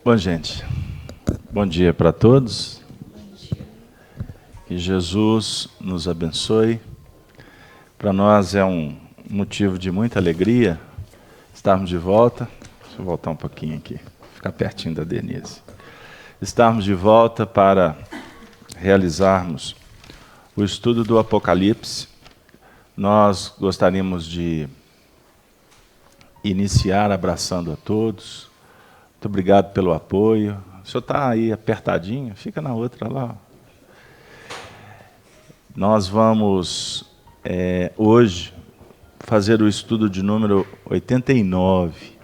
Bom, gente, bom dia para todos. Que Jesus nos abençoe. Para nós é um motivo de muita alegria estarmos de volta. Deixa eu voltar um pouquinho aqui, ficar pertinho da Denise. Estarmos de volta para realizarmos o estudo do Apocalipse. Nós gostaríamos de iniciar abraçando a todos. Muito obrigado pelo apoio. O senhor está aí apertadinho? Fica na outra lá. Nós vamos hoje fazer o estudo de número 89,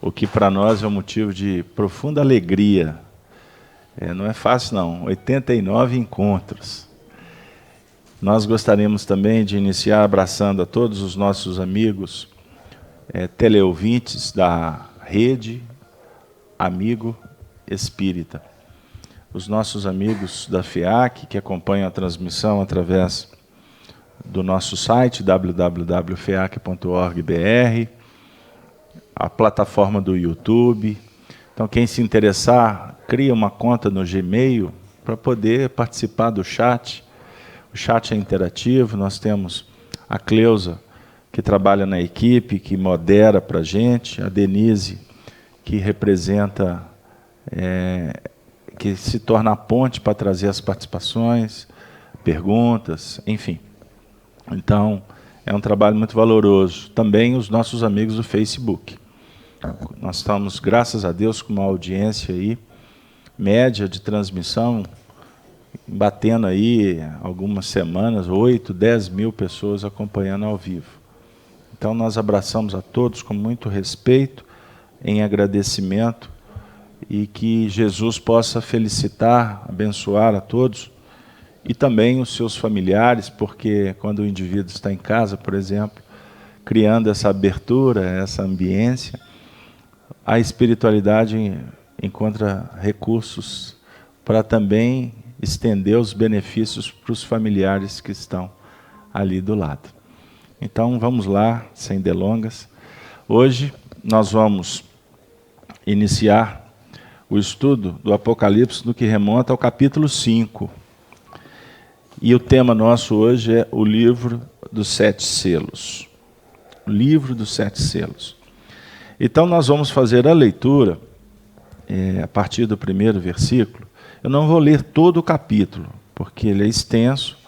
o que para nós é um motivo de profunda alegria. Não é fácil não, 89 encontros. Nós gostaríamos também de iniciar abraçando a todos os nossos amigos teleouvintes da rede Amigo Espírita. Os nossos amigos da FEAC, que acompanham a transmissão através do nosso site, www.feac.org.br, a plataforma do YouTube. Então, quem se interessar, cria uma conta no Gmail para poder participar do chat. O chat é interativo, nós temos a Cleusa, que trabalha na equipe, que modera para a gente, a Denise, que representa, que se torna a ponte para trazer as participações, perguntas, enfim. Então, é um trabalho muito valoroso. Também os nossos amigos do Facebook. Nós estamos, graças a Deus, com uma audiência aí, média de transmissão, batendo aí algumas semanas, 8, 10 mil pessoas acompanhando ao vivo. Então, nós abraçamos a todos com muito respeito, em agradecimento, e que Jesus possa felicitar, abençoar a todos, e também os seus familiares, porque quando o indivíduo está em casa, por exemplo, criando essa abertura, essa ambiência, a espiritualidade encontra recursos para também estender os benefícios para os familiares que estão ali do lado. Então, vamos lá, sem delongas. Hoje nós vamos iniciar o estudo do Apocalipse no que remonta ao capítulo 5. E o tema nosso hoje é o livro dos 7 selos. O livro dos 7 selos. Então nós vamos fazer a leitura a partir do primeiro versículo. Eu não vou ler todo o capítulo, porque ele é extenso,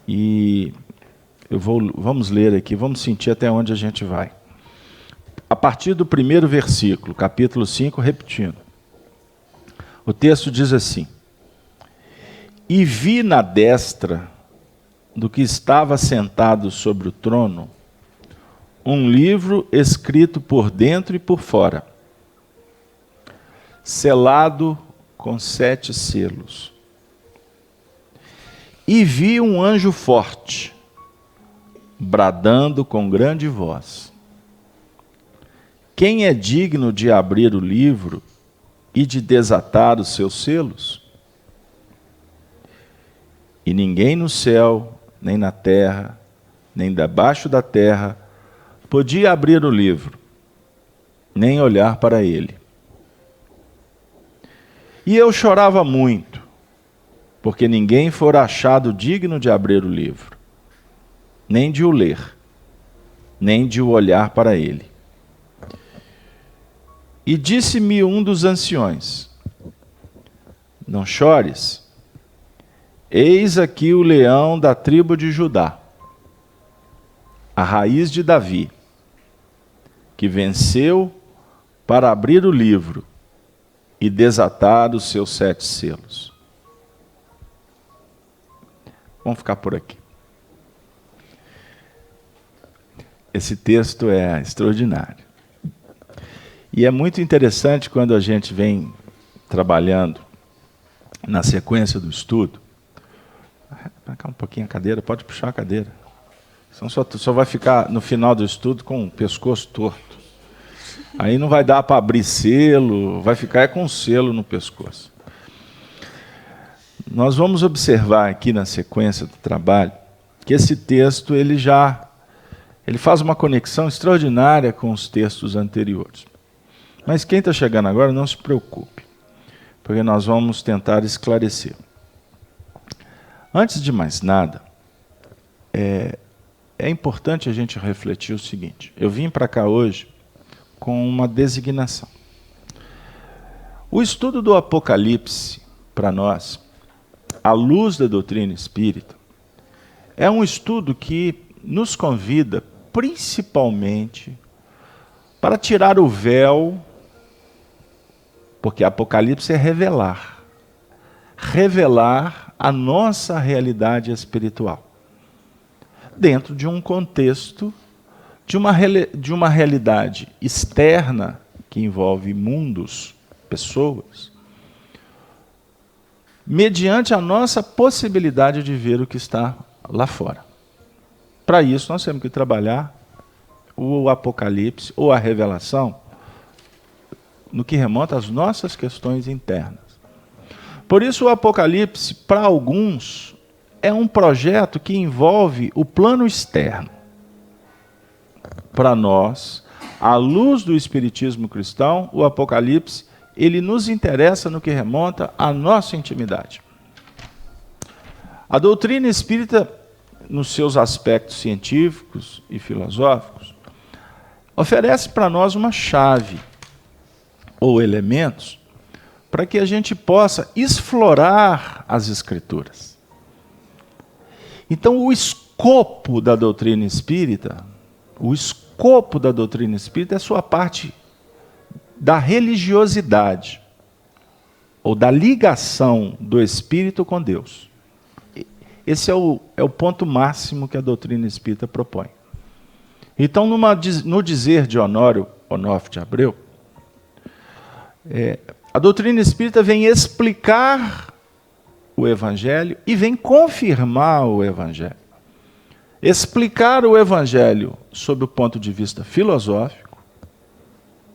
e vamos ler aqui, vamos sentir até onde a gente vai. A partir do primeiro versículo, capítulo 5, repetindo. O texto diz assim: E vi na destra do que estava sentado sobre o trono um livro escrito por dentro e por fora, selado com 7 selos. E vi um anjo forte, bradando com grande voz: Quem é digno de abrir o livro e de desatar os seus selos? E ninguém no céu, nem na terra, nem debaixo da terra, podia abrir o livro, nem olhar para ele. E eu chorava muito, porque ninguém fora achado digno de abrir o livro, nem de o ler, nem de o olhar para ele. E disse-me um dos anciões: Não chores, eis aqui o leão da tribo de Judá, a raiz de Davi, que venceu para abrir o livro e desatar os seus 7 selos. Vamos ficar por aqui. Esse texto é extraordinário. E é muito interessante quando a gente vem trabalhando na sequência do estudo. Vai cá um pouquinho a cadeira, pode puxar a cadeira. Senão só vai ficar no final do estudo com o pescoço torto. Aí não vai dar para abrir selo, vai ficar com selo no pescoço. Nós vamos observar aqui na sequência do trabalho que esse texto ele faz uma conexão extraordinária com os textos anteriores. Mas quem está chegando agora, não se preocupe, porque nós vamos tentar esclarecer. Antes de mais nada, é importante a gente refletir o seguinte. Eu vim para cá hoje com uma designação. O estudo do Apocalipse, para nós, à luz da doutrina espírita, é um estudo que nos convida, principalmente, para tirar o véu, porque Apocalipse é revelar a nossa realidade espiritual, dentro de um contexto de uma realidade externa, que envolve mundos, pessoas, mediante a nossa possibilidade de ver o que está lá fora. Para isso, nós temos que trabalhar o Apocalipse, ou a revelação, no que remonta às nossas questões internas. Por isso, o Apocalipse, para alguns, é um projeto que envolve o plano externo. Para nós, à luz do Espiritismo cristão, o Apocalipse, ele nos interessa no que remonta à nossa intimidade. A doutrina espírita, nos seus aspectos científicos e filosóficos, oferece para nós uma chave, ou elementos, para que a gente possa explorar as Escrituras. Então, o escopo da doutrina espírita é a sua parte da religiosidade, ou da ligação do espírito com Deus. Esse é o ponto máximo que a doutrina espírita propõe. Então, no dizer de Honório Onofre de Abreu, a doutrina espírita vem explicar o Evangelho e vem confirmar o Evangelho. Explicar o Evangelho sob o ponto de vista filosófico,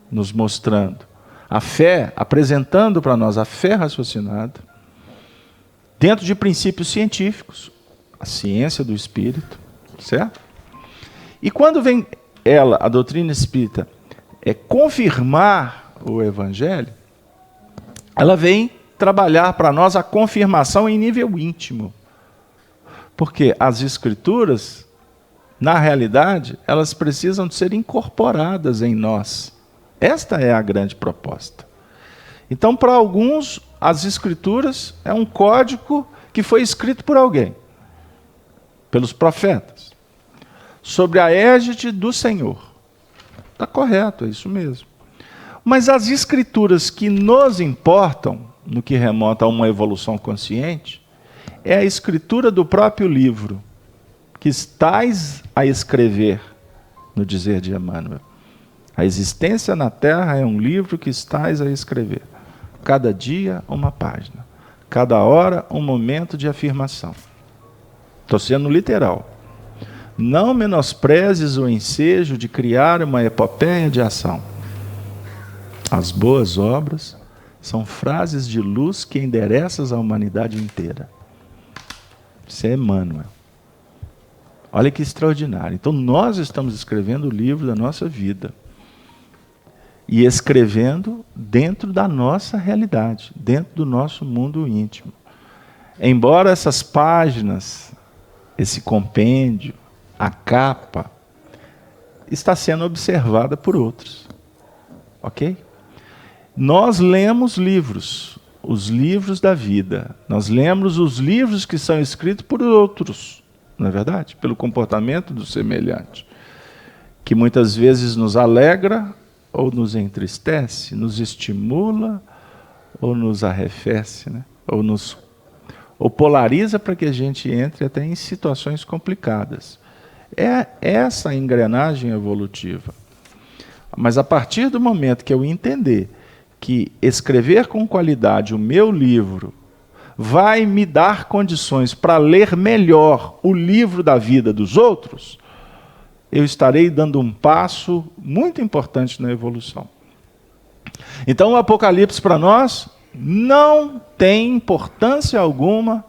nos mostrando a fé, apresentando para nós a fé raciocinada, dentro de princípios científicos, a ciência do espírito, certo? E quando vem a doutrina espírita, confirmar o Evangelho, ela vem trabalhar para nós a confirmação em nível íntimo. Porque as Escrituras, na realidade, elas precisam de ser incorporadas em nós. Esta é a grande proposta. Então, para alguns, as Escrituras é um código que foi escrito por alguém, pelos profetas, sobre a égide do Senhor. Está correto, é isso mesmo. Mas as Escrituras que nos importam, no que remonta a uma evolução consciente, é a escritura do próprio livro, que estás a escrever, no dizer de Emmanuel. A existência na Terra é um livro que estás a escrever. Cada dia, uma página. Cada hora, um momento de afirmação. Estou sendo literal. Não menosprezes o ensejo de criar uma epopeia de ação. As boas obras são frases de luz que endereças à humanidade inteira. Isso é Emmanuel. Olha que extraordinário. Então, nós estamos escrevendo o livro da nossa vida. E escrevendo dentro da nossa realidade, dentro do nosso mundo íntimo. Embora essas páginas, esse compêndio, a capa, está sendo observada por outros. Ok? Nós lemos livros, os livros da vida. Nós lemos os livros que são escritos por outros, não é verdade? Pelo comportamento do semelhante, que muitas vezes nos alegra ou nos entristece, nos estimula ou nos arrefece, né? ou polariza para que a gente entre até em situações complicadas. É essa a engrenagem evolutiva. Mas a partir do momento que eu entender que escrever com qualidade o meu livro vai me dar condições para ler melhor o livro da vida dos outros, eu estarei dando um passo muito importante na evolução. Então, o Apocalipse para nós não tem importância alguma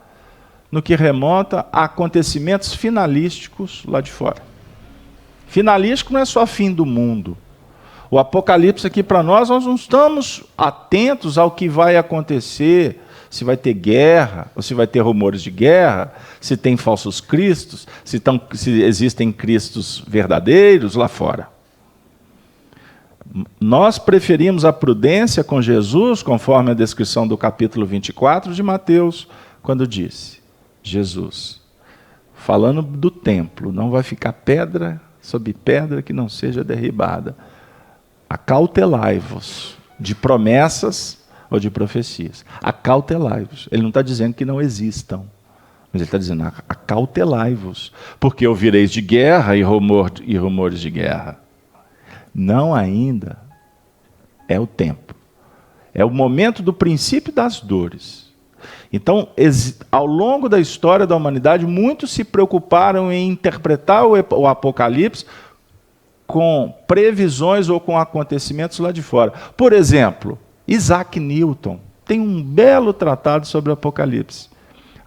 no que remonta a acontecimentos finalísticos lá de fora. Finalístico não é só fim do mundo. O Apocalipse aqui para nós não estamos atentos ao que vai acontecer, se vai ter guerra, ou se vai ter rumores de guerra, se tem falsos cristos, se existem cristos verdadeiros lá fora. Nós preferimos a prudência com Jesus, conforme a descrição do capítulo 24 de Mateus, quando disse, Jesus, falando do templo, não vai ficar pedra sobre pedra que não seja derribada. Acautelai-vos de promessas ou de profecias. Acautelai-vos. Ele não está dizendo que não existam, mas ele está dizendo, acautelai-vos, porque ouvireis de guerra e rumores de guerra. Não ainda é o tempo. É o momento do princípio das dores. Então, ao longo da história da humanidade, muitos se preocuparam em interpretar o Apocalipse com previsões ou com acontecimentos lá de fora. Por exemplo, Isaac Newton tem um belo tratado sobre o Apocalipse,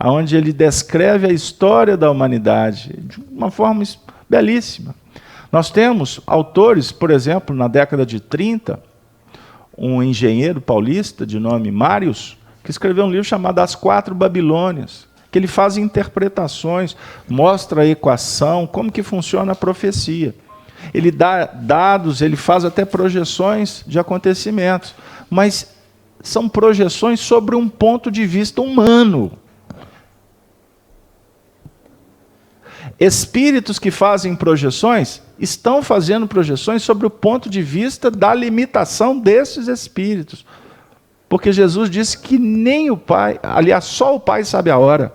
onde ele descreve a história da humanidade de uma forma belíssima. Nós temos autores, por exemplo, na década de 30, um engenheiro paulista de nome Marius, que escreveu um livro chamado As Quatro Babilônias, que ele faz interpretações, mostra a equação, como que funciona a profecia. Ele dá dados, ele faz até projeções de acontecimentos, mas são projeções sobre um ponto de vista humano. Espíritos que fazem projeções estão fazendo projeções sobre o ponto de vista da limitação desses espíritos. Porque Jesus disse que nem o Pai, aliás, só o Pai sabe a hora.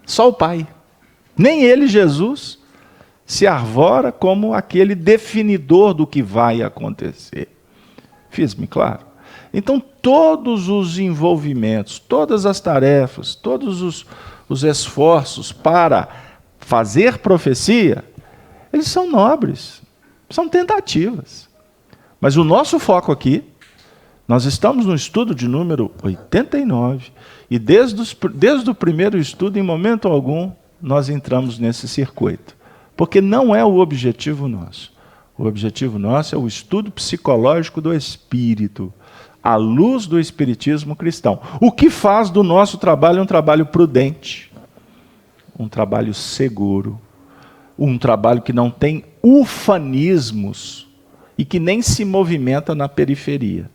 Só o Pai. Nem ele, Jesus, se arvora como aquele definidor do que vai acontecer. Fiz-me claro? Então, todos os envolvimentos, todas as tarefas, todos os esforços para fazer profecia, eles são nobres, são tentativas. Mas o nosso foco aqui, nós estamos no estudo de número 89, e desde o primeiro estudo, em momento algum, nós entramos nesse circuito. Porque não é o objetivo nosso. O objetivo nosso é o estudo psicológico do espírito, à luz do espiritismo cristão. O que faz do nosso trabalho um trabalho prudente, um trabalho seguro, um trabalho que não tem ufanismos e que nem se movimenta na periferia.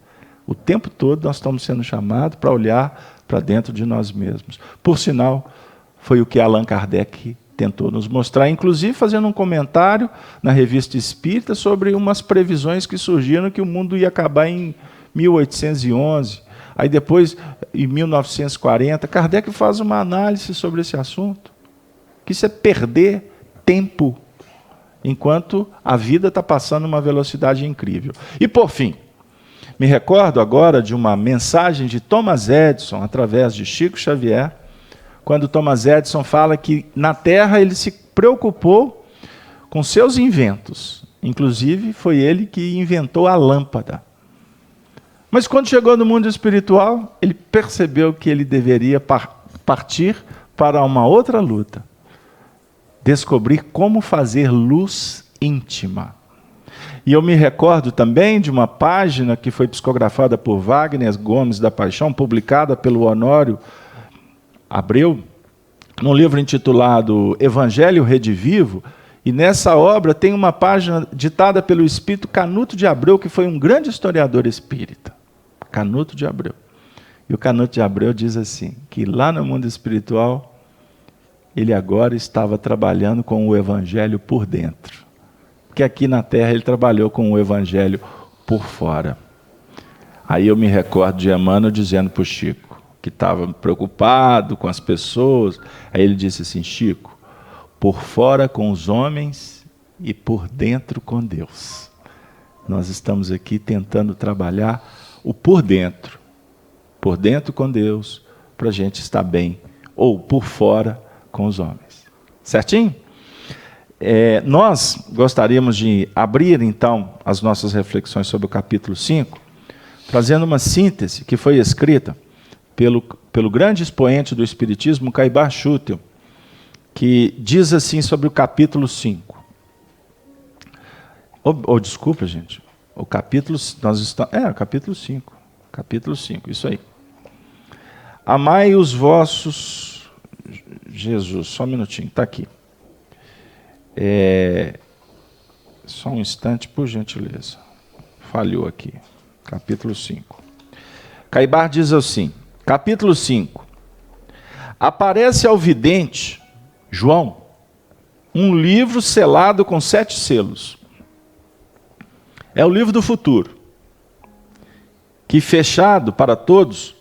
O tempo todo nós estamos sendo chamados para olhar para dentro de nós mesmos. Por sinal, foi o que Allan Kardec tentou nos mostrar, inclusive fazendo um comentário na Revista Espírita sobre umas previsões que surgiram que o mundo ia acabar em 1811, aí depois, em 1940, Kardec faz uma análise sobre esse assunto, que isso é perder tempo, enquanto a vida está passando uma velocidade incrível. E por fim, me recordo agora de uma mensagem de Thomas Edison, através de Chico Xavier, quando Thomas Edison fala que na Terra ele se preocupou com seus inventos, inclusive foi ele que inventou a lâmpada. Mas quando chegou no mundo espiritual, ele percebeu que ele deveria partir para uma outra luta. Descobrir como fazer luz íntima. E eu me recordo também de uma página que foi psicografada por Wagner Gomes da Paixão, publicada pelo Honório Abreu, num livro intitulado Evangelho Redivivo, e nessa obra tem uma página ditada pelo espírito Canuto de Abreu, que foi um grande historiador espírita. Canuto de Abreu. E o Canuto de Abreu diz assim, que lá no mundo espiritual, ele agora estava trabalhando com o Evangelho por dentro. Porque aqui na Terra ele trabalhou com o Evangelho por fora. Aí eu me recordo de Emmanuel dizendo para o Chico, que estava preocupado com as pessoas, aí ele disse assim, Chico, por fora com os homens e por dentro com Deus. Nós estamos aqui tentando trabalhar o por dentro com Deus, para a gente estar bem, ou por fora com os homens. Certinho? Nós gostaríamos de abrir, então, as nossas reflexões sobre o capítulo 5, trazendo uma síntese que foi escrita pelo grande expoente do Espiritismo, Caibar Schutel, que diz assim sobre o capítulo 5. Desculpa, gente. O capítulo, nós estamos, o capítulo 5. Capítulo 5, isso aí. Amai os vossos... Jesus, só um minutinho, está aqui. Só um instante, por gentileza. Falhou aqui. Capítulo 5. Caibar diz assim, capítulo 5. Aparece ao vidente, João, um livro selado com 7 selos. É o livro do futuro, que fechado para todos,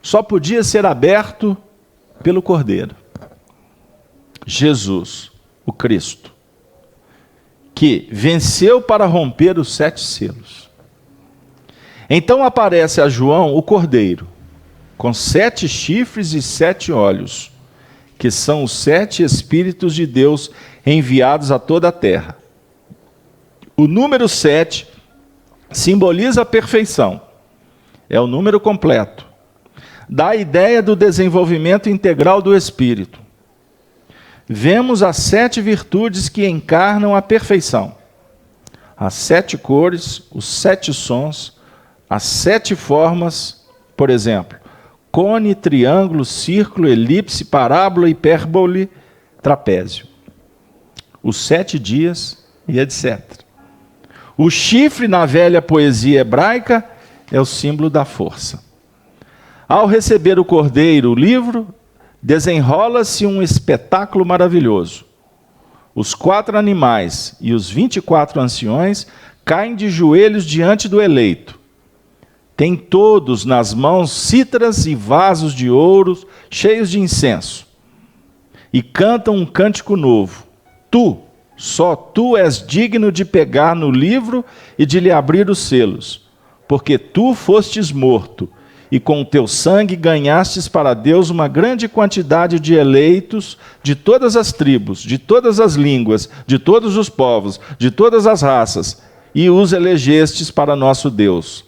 só podia ser aberto pelo Cordeiro. Jesus, o Cristo, que venceu para romper os 7 selos. Então aparece a João o Cordeiro, com 7 chifres e 7 olhos, que são os 7 Espíritos de Deus enviados a toda a terra. O número 7 simboliza a perfeição. É o número completo. Dá a ideia do desenvolvimento integral do Espírito. Vemos as 7 virtudes que encarnam a perfeição. As 7 cores, os 7 sons, as 7 formas, por exemplo, cone, triângulo, círculo, elipse, parábola, hipérbole, trapézio. Os 7 dias e etc. O chifre na velha poesia hebraica é o símbolo da força. Ao receber o Cordeiro, o livro, desenrola-se um espetáculo maravilhoso. Os 4 animais e os 24 anciões caem de joelhos diante do eleito. Têm todos nas mãos cítaras e vasos de ouro cheios de incenso. E cantam um cântico novo. Tu, só tu és digno de pegar no livro e de lhe abrir os selos, porque tu fostes morto, e com o teu sangue ganhastes para Deus uma grande quantidade de eleitos de todas as tribos, de todas as línguas, de todos os povos, de todas as raças, e os elegestes para nosso Deus,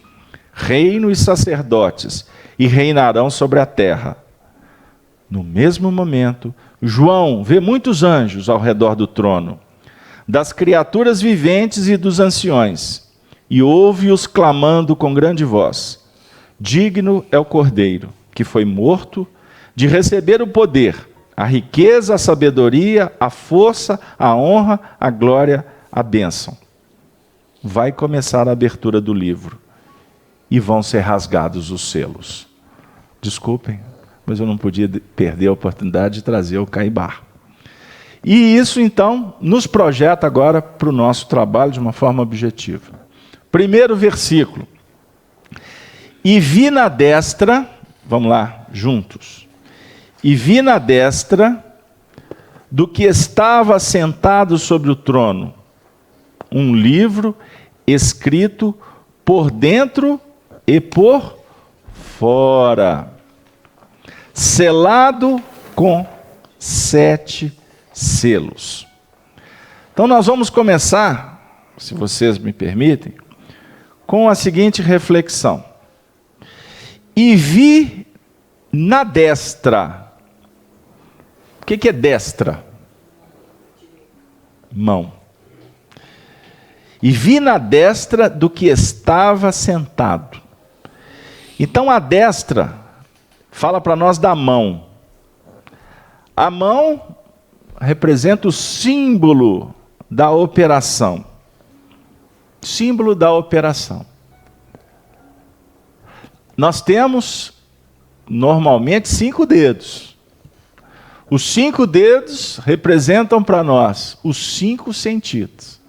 reino e sacerdotes, e reinarão sobre a terra. No mesmo momento, João vê muitos anjos ao redor do trono, das criaturas viventes e dos anciões, e ouve-os clamando com grande voz: digno é o Cordeiro, que foi morto, de receber o poder, a riqueza, a sabedoria, a força, a honra, a glória, a bênção. Vai começar a abertura do livro, e vão ser rasgados os selos. Desculpem, mas eu não podia perder a oportunidade de trazer o Caibar. E isso, então, nos projeta agora para o nosso trabalho de uma forma objetiva. Primeiro versículo. E vi na destra, vamos lá, juntos. E vi na destra do que estava sentado sobre o trono um livro escrito por dentro e por fora, selado com 7 selos. Então nós vamos começar, se vocês me permitem, com a seguinte reflexão. E vi na destra. O que é destra? Mão. E vi na destra do que estava sentado. Então a destra fala para nós da mão. A mão representa o símbolo da operação. Símbolo da operação. Nós temos, normalmente, 5 dedos. Os 5 dedos representam para nós os 5 sentidos.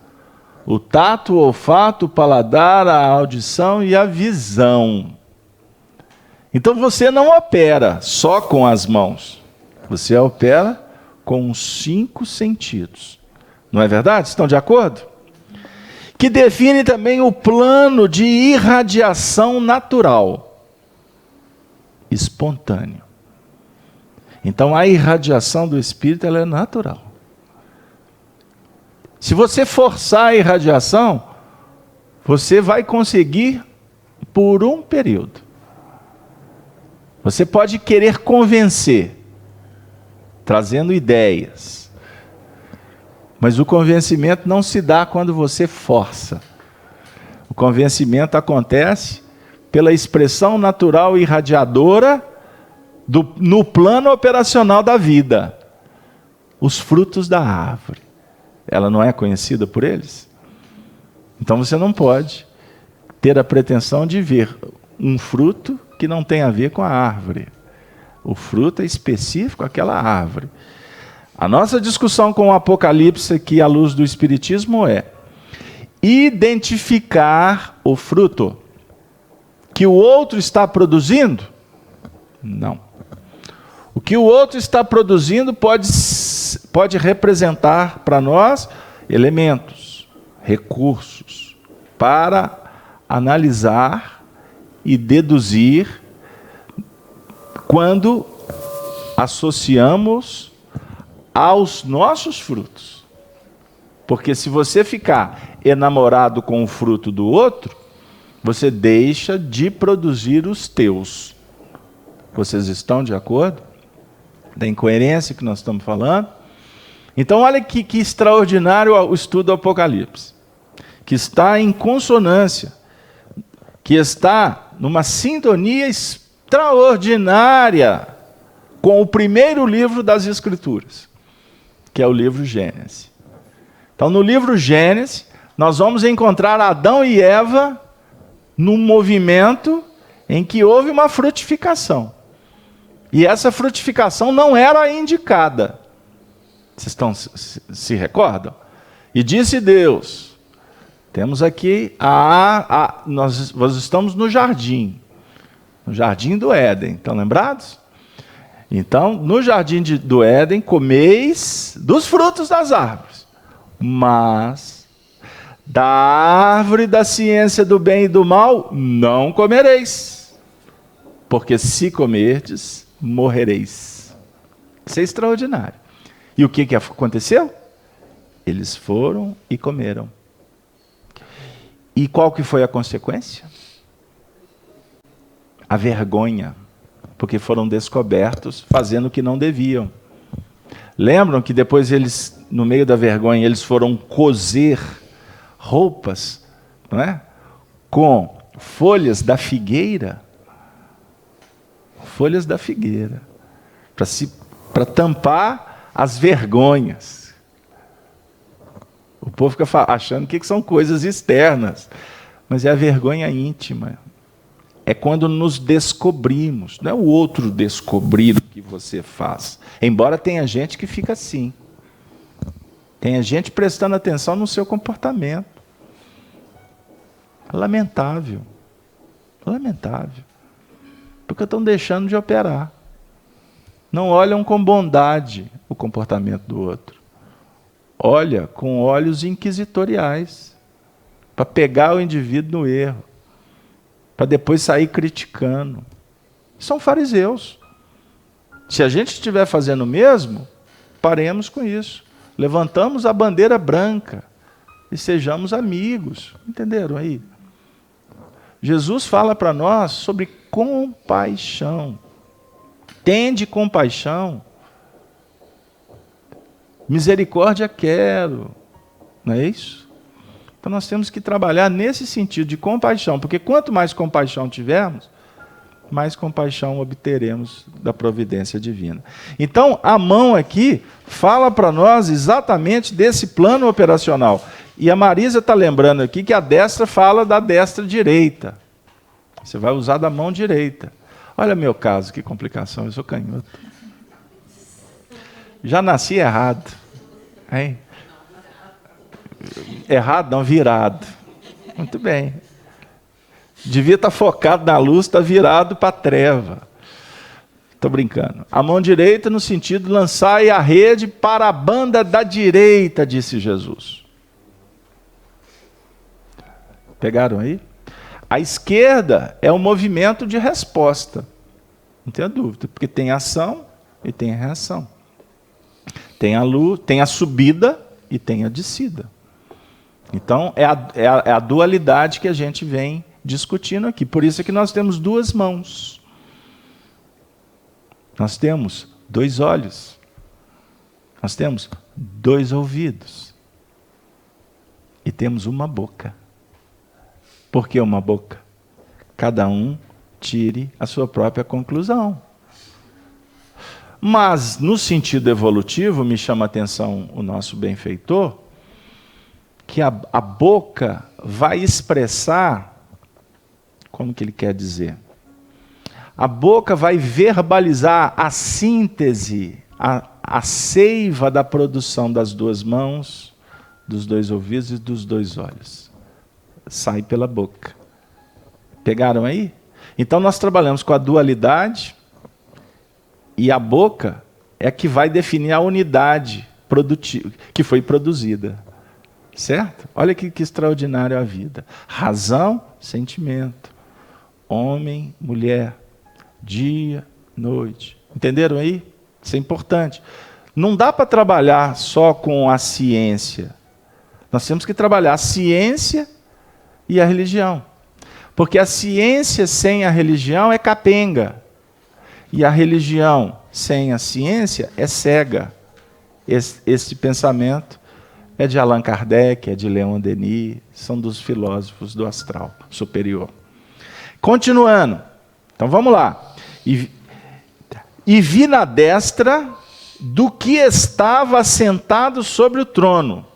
O tato, o olfato, o paladar, a audição e a visão. Então você não opera só com as mãos. Você opera com os 5 sentidos. Não é verdade? Estão de acordo? Que define também o plano de irradiação natural. Espontâneo. Então a irradiação do Espírito ela é natural. Se você forçar a irradiação, você vai conseguir por um período. Você pode querer convencer, trazendo ideias. Mas o convencimento não se dá quando você força. O convencimento acontece pela expressão natural e irradiadora no plano operacional da vida. Os frutos da árvore. Ela não é conhecida por eles? Então você não pode ter a pretensão de ver um fruto que não tem a ver com a árvore. O fruto é específico àquela árvore. A nossa discussão com o Apocalipse aqui, à luz do Espiritismo, é identificar o fruto que o outro está produzindo? Não. O que o outro está produzindo pode representar para nós elementos, recursos, para analisar e deduzir quando associamos aos nossos frutos. Porque se você ficar enamorado com o fruto do outro, você deixa de produzir os teus. Vocês estão de acordo? Da incoerência que nós estamos falando? Então olha que extraordinário o estudo do Apocalipse, que está em consonância, que está numa sintonia extraordinária com o primeiro livro das Escrituras, que é o livro Gênesis. Então, no livro Gênesis, nós vamos encontrar Adão e Eva num movimento em que houve uma frutificação. E essa frutificação não era indicada. Vocês se recordam? E disse Deus, temos aqui nós estamos no jardim do Éden, estão lembrados? Então, no jardim do Éden, comeis dos frutos das árvores, mas da árvore da ciência do bem e do mal não comereis, porque se comerdes, morrereis. Isso é extraordinário. E o que aconteceu? Eles foram e comeram. E qual que foi a consequência? A vergonha, porque foram descobertos fazendo o que não deviam. Lembram que depois eles, no meio da vergonha, eles foram coser roupas, não é? Com folhas da figueira. Folhas da figueira. Para tampar as vergonhas. O povo fica achando que são coisas externas, mas é a vergonha íntima. É quando nos descobrimos, não é o outro descobrir o que você faz. Embora tenha gente que fica assim. Tenha gente prestando atenção no seu comportamento. Lamentável. Lamentável. Porque estão deixando de operar. Não olham com bondade o comportamento do outro. Olha com olhos inquisitoriais. Para pegar o indivíduo no erro. Para depois sair criticando. São fariseus. Se a gente estiver fazendo o mesmo, paremos com isso. Levantamos a bandeira branca e sejamos amigos. Entenderam aí? Jesus fala para nós sobre compaixão. Tende compaixão. Misericórdia quero. Não é isso? Então nós temos que trabalhar nesse sentido de compaixão, porque quanto mais compaixão tivermos, mais compaixão obteremos da providência divina. Então, a mão aqui fala para nós exatamente desse plano operacional. E a Marisa está lembrando aqui que a destra fala da destra direita. Você vai usar da mão direita. Olha meu caso, que complicação, eu sou canhoto. Já nasci errado. Hein? Errado não, virado. Muito bem. Devia estar focado na luz, está virado para a treva. Estou brincando. A mão direita no sentido de lançar a rede para a banda da direita, disse Jesus. Pegaram aí? A esquerda é um movimento de resposta. Não tenha dúvida, porque tem ação e tem a reação. Tem a luz, tem a subida e tem a descida. Então, é a dualidade que a gente vem discutindo aqui. Por isso é que nós temos duas mãos. Nós temos 2 olhos. Nós temos 2 ouvidos. e temos uma boca. Por que uma boca? Cada um tire a sua própria conclusão. Mas, no sentido evolutivo, me chama a atenção o nosso benfeitor, que a boca vai expressar, como que ele quer dizer? A boca vai verbalizar a síntese, a seiva da produção das duas mãos, dos dois ouvidos e dos dois olhos. Sai pela boca. Pegaram aí? Então nós trabalhamos com a dualidade e a boca é que vai definir a unidade produtiva que foi produzida. Certo? Olha que extraordinário a vida. Razão, sentimento. Homem, mulher. Dia, noite. Entenderam aí? Isso é importante. Não dá para trabalhar só com a ciência. Nós temos que trabalhar a ciência e a religião. Porque a ciência sem a religião é capenga. E a religião sem a ciência é cega. Esse pensamento é de Allan Kardec, é de Leon Denis, são dos filósofos do astral superior. Continuando. Então vamos lá. E vi na destra do que estava sentado sobre o trono.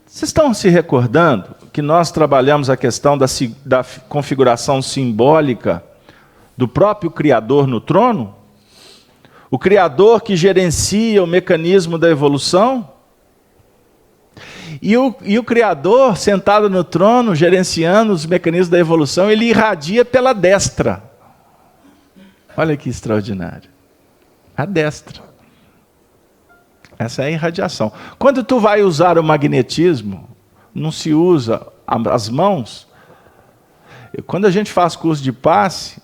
Vocês estão se recordando que nós trabalhamos a questão da configuração simbólica do próprio Criador no trono? O Criador que gerencia o mecanismo da evolução? E o Criador, sentado no trono, gerenciando os mecanismos da evolução, ele irradia pela destra. Olha que extraordinário. A destra. Essa é a irradiação. Quando tu vai usar o magnetismo, não se usa as mãos. Quando a gente faz curso de passe,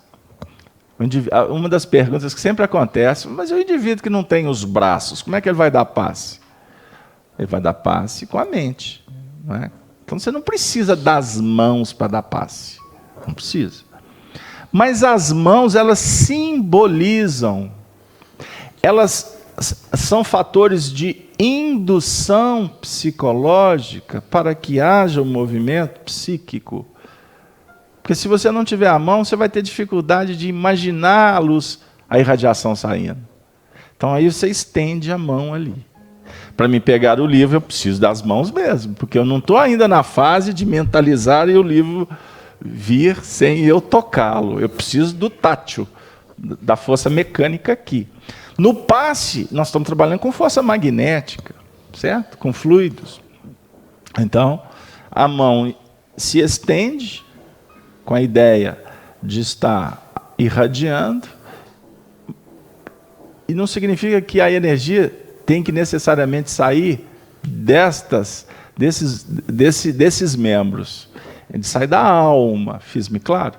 uma das perguntas que sempre acontece, mas o indivíduo que não tem os braços, como é que ele vai dar passe? Ele vai dar passe com a mente. Não é? Então você não precisa das mãos para dar passe. Não precisa. Mas as mãos, elas simbolizam, elas são fatores de indução psicológica para que haja um movimento psíquico. Porque se você não tiver a mão, você vai ter dificuldade de imaginar a luz, a irradiação saindo. Então aí você estende a mão ali. Para me pegar o livro, eu preciso das mãos mesmo, porque eu não estou ainda na fase de mentalizar e o livro vir sem eu tocá-lo. Eu preciso do tátil, da força mecânica aqui. No passe, nós estamos trabalhando com força magnética, certo? Com fluidos. Então, a mão se estende com a ideia de estar irradiando, e não significa que a energia tem que necessariamente sair desses membros. Ele sai da alma, fiz-me claro?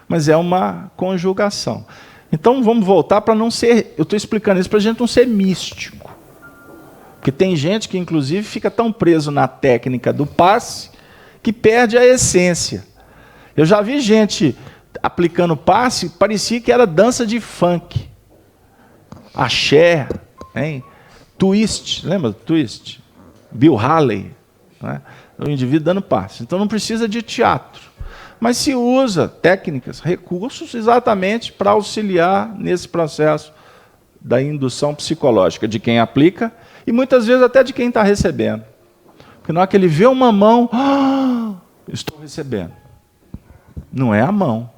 Mas é uma conjugação. Então vamos voltar para não ser... Eu estou explicando isso para a gente não ser místico. Porque tem gente que, inclusive, fica tão preso na técnica do passe que perde a essência. Eu já vi gente aplicando passe, parecia que era dança de funk. Axé, hein? Twist, lembra do twist? Bill Haley, né? O indivíduo dando passe. Então não precisa de teatro. Mas se usa técnicas, recursos, exatamente para auxiliar nesse processo da indução psicológica de quem aplica e muitas vezes até de quem está recebendo. Porque na hora que ele vê uma mão, estou recebendo. Não é a mão.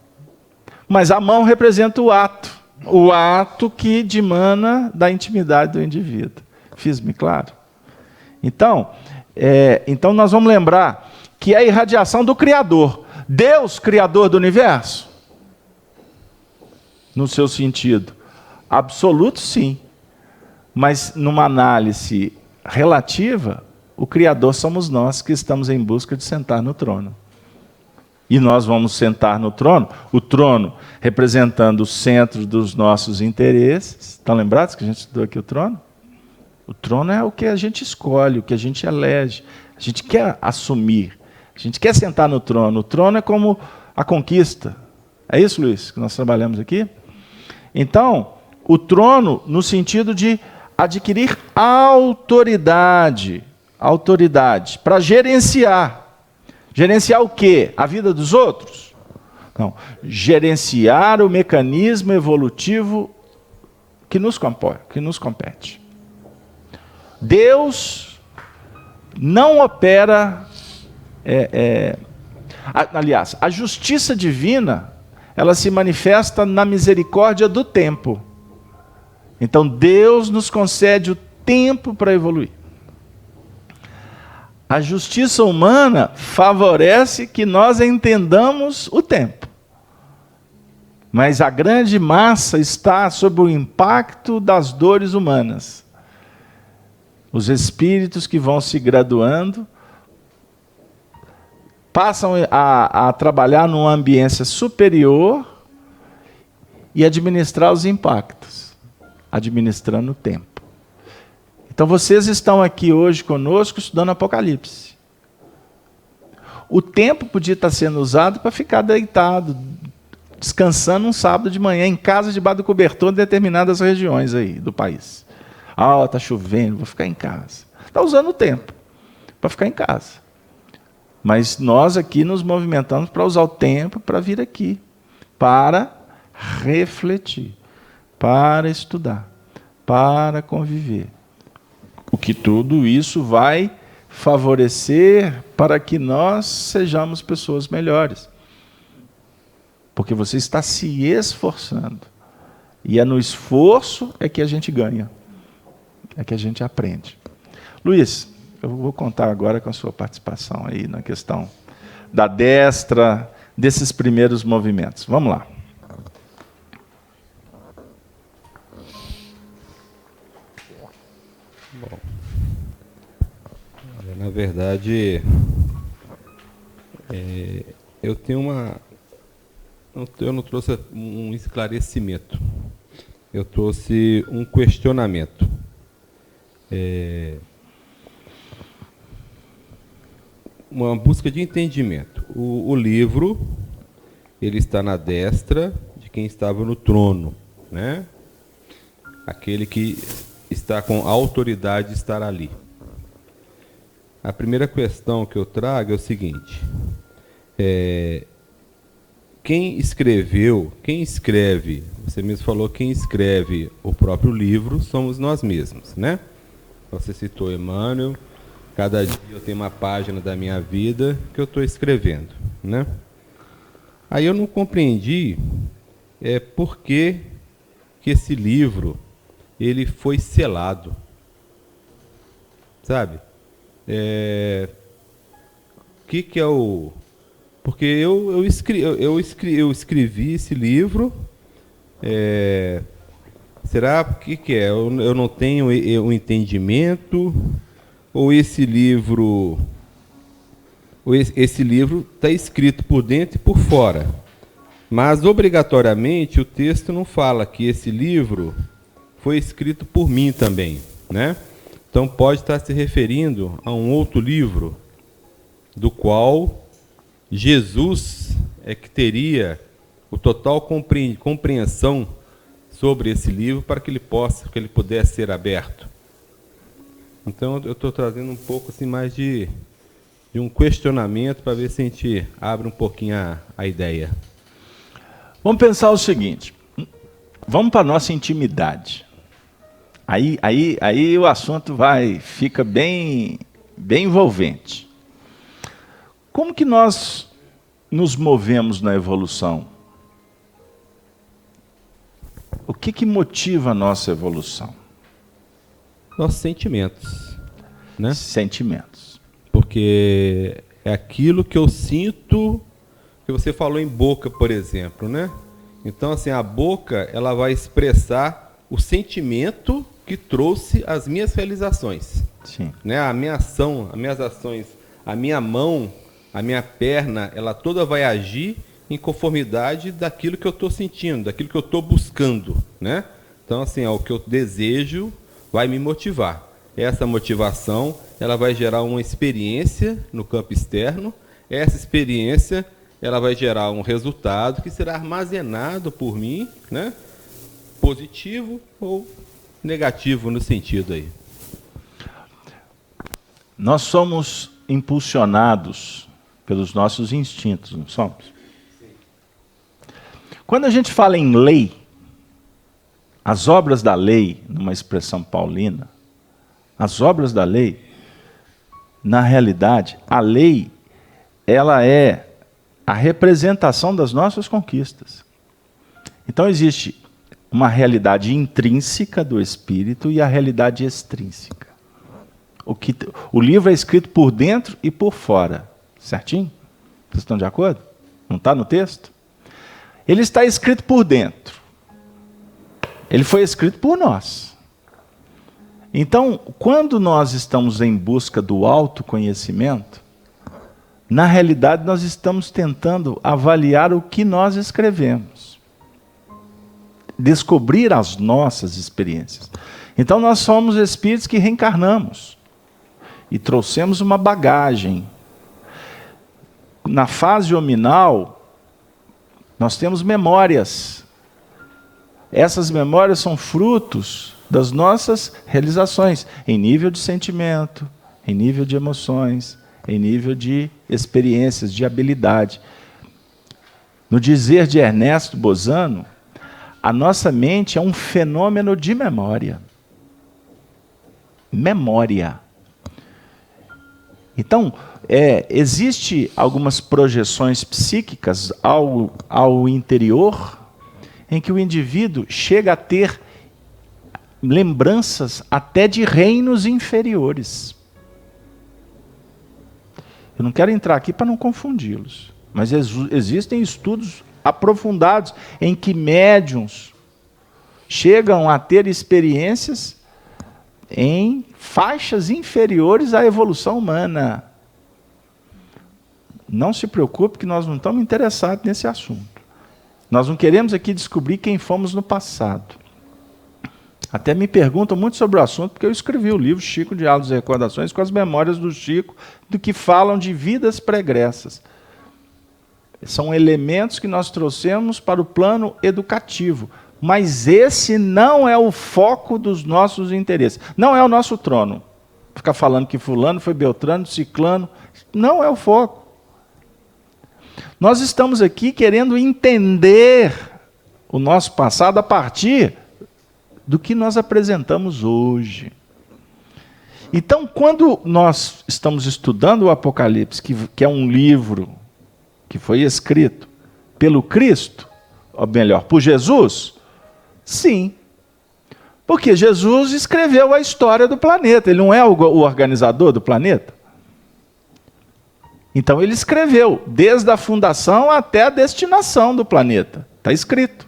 Mas a mão representa o ato que dimana da intimidade do indivíduo. Fiz-me claro? Então nós vamos lembrar que é a irradiação do Criador. Deus, Criador do universo? No seu sentido absoluto, sim. Mas numa análise relativa, o Criador somos nós que estamos em busca de sentar no trono. E nós vamos sentar no trono, o trono representando o centro dos nossos interesses. Estão lembrados que a gente estudou aqui o trono? O trono é o que a gente escolhe, o que a gente elege. A gente quer assumir, a gente quer sentar no trono. O trono é como a conquista. É isso, Luiz, que nós trabalhamos aqui? Então, o trono no sentido de adquirir autoridade. autoridade para gerenciar. Gerenciar o quê? A vida dos outros? Não. Gerenciar o mecanismo evolutivo que nos compete. Deus não opera... aliás, a justiça divina, ela se manifesta na misericórdia do tempo. Então, Deus nos concede o tempo para evoluir. A justiça humana favorece que nós entendamos o tempo. Mas a grande massa está sob o impacto das dores humanas. Os espíritos que vão se graduando passam a trabalhar numa ambiência superior e administrar os impactos, administrando o tempo. Então vocês estão aqui hoje conosco estudando Apocalipse. O tempo podia estar sendo usado para ficar deitado, descansando um sábado de manhã em casa debaixo do cobertor em determinadas regiões aí do país. Ah, está chovendo, vou ficar em casa. Está usando o tempo para ficar em casa. Mas nós aqui nos movimentamos para usar o tempo para vir aqui, para refletir, para estudar, para conviver. O que tudo isso vai favorecer para que nós sejamos pessoas melhores. Porque você está se esforçando. E é no esforço é que a gente ganha. É que a gente aprende. Luiz, eu vou contar agora com a sua participação aí na questão da destra, desses primeiros movimentos. Vamos lá. Bom, na verdade, eu tenho eu não trouxe um esclarecimento, eu trouxe um questionamento. Uma busca de entendimento. O livro, ele está na destra de quem estava no trono, né? Aquele que está com a autoridade de estar ali. A primeira questão que eu trago é o seguinte: quem escreve, você mesmo falou, quem escreve o próprio livro somos nós mesmos, né? Você citou Emmanuel, cada dia eu tenho uma página da minha vida que eu estou escrevendo, né? Aí eu não compreendi por que esse livro ele foi selado, sabe? Que é o... Porque eu escrevi esse livro, será que é? Eu não tenho o entendimento, ou esse livro está escrito por dentro e por fora, mas obrigatoriamente o texto não fala que esse livro foi escrito por mim também, né? Então pode estar se referindo a um outro livro, do qual Jesus é que teria o total compreensão sobre esse livro para que ele pudesse ser aberto. Então eu estou trazendo um pouco assim mais de um questionamento para ver se a gente abre um pouquinho a ideia. Vamos pensar o seguinte, vamos para a nossa intimidade. Aí o assunto fica bem envolvente. Como que nós nos movemos na evolução? O que motiva a nossa evolução? Nossos sentimentos, né? Sentimentos. Porque é aquilo que eu sinto, que você falou em boca, por exemplo, né? Então, assim, a boca, ela vai expressar o sentimento que trouxe as minhas realizações. Sim. Né? A minha ação, as minhas ações, a minha mão, a minha perna, ela toda vai agir em conformidade daquilo que eu estou sentindo, daquilo que eu estou buscando, né? Então, assim, o que eu desejo vai me motivar. Essa motivação, ela vai gerar uma experiência no campo externo. Essa experiência, ela vai gerar um resultado que será armazenado por mim, né? Positivo ou negativo no sentido aí. Nós somos impulsionados pelos nossos instintos, não somos? Quando a gente fala em lei, as obras da lei, numa expressão paulina, as obras da lei, na realidade, a lei, ela é a representação das nossas conquistas. Então existe uma realidade intrínseca do espírito e a realidade extrínseca. O livro é escrito por dentro e por fora, certinho? Vocês estão de acordo? Não está no texto? Ele está escrito por dentro. Ele foi escrito por nós. Então, quando nós estamos em busca do autoconhecimento, na realidade nós estamos tentando avaliar o que nós escrevemos. Descobrir as nossas experiências. Então nós somos espíritos que reencarnamos. E trouxemos uma bagagem. Na fase hominal, nós temos memórias. Essas memórias são frutos das nossas realizações, em nível de sentimento, em nível de emoções, em nível de experiências, de habilidade. No dizer de Ernesto Bozano, a nossa mente é um fenômeno de memória. Memória. Então, existe algumas projeções psíquicas ao interior, em que o indivíduo chega a ter lembranças até de reinos inferiores. Eu não quero entrar aqui para não confundi-los, mas existem estudos aprofundados em que médiuns chegam a ter experiências em faixas inferiores à evolução humana. Não se preocupe que nós não estamos interessados nesse assunto. Nós não queremos aqui descobrir quem fomos no passado. Até me perguntam muito sobre o assunto, porque eu escrevi o livro Chico, Diálogos e Recordações, com as memórias do Chico, do que falam de vidas pregressas. São elementos que nós trouxemos para o plano educativo. Mas esse não é o foco dos nossos interesses. Não é o nosso trono. Ficar falando que fulano foi Beltrano, Ciclano. Não é o foco. Nós estamos aqui querendo entender o nosso passado a partir do que nós apresentamos hoje. Então, quando nós estamos estudando o Apocalipse, que é um livro que foi escrito pelo Cristo, ou melhor, por Jesus, sim. Porque Jesus escreveu a história do planeta. Ele não é o organizador do planeta? Então ele escreveu, desde a fundação até a destinação do planeta. Está escrito.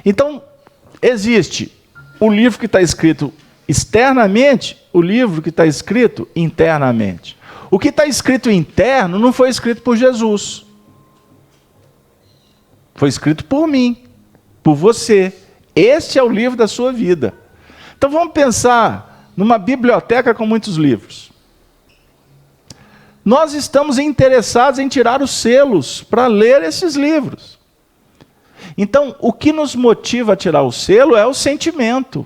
Então, existe o livro que está escrito externamente, o livro que está escrito internamente. O que está escrito interno não foi escrito por Jesus. Foi escrito por mim, por você. Este é o livro da sua vida. Então vamos pensar numa biblioteca com muitos livros. Nós estamos interessados em tirar os selos para ler esses livros. Então, o que nos motiva a tirar o selo é o sentimento.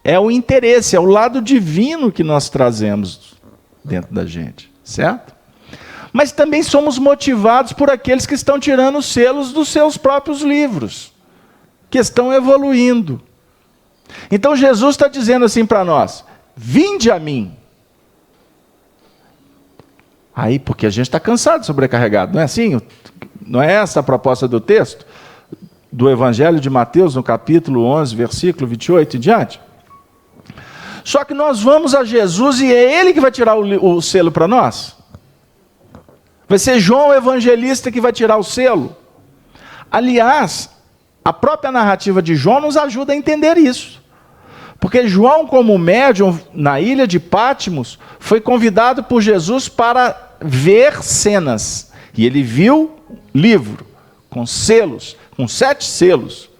É o interesse, é o lado divino que nós trazemos dentro da gente, certo? Mas também somos motivados por aqueles que estão tirando os selos dos seus próprios livros, que estão evoluindo. Então Jesus está dizendo assim para nós: vinde a mim. Aí, porque a gente está cansado, sobrecarregado, não é assim? Não é essa a proposta do texto? Do Evangelho de Mateus, no capítulo 11, versículo 28 e diante? Só que nós vamos a Jesus e é Ele que vai tirar o selo para nós? Vai ser João o evangelista que vai tirar o selo? Aliás, a própria narrativa de João nos ajuda a entender isso. Porque João, como médium na ilha de Patmos, foi convidado por Jesus para ver cenas. E ele viu livro, com selos, com 7 selos.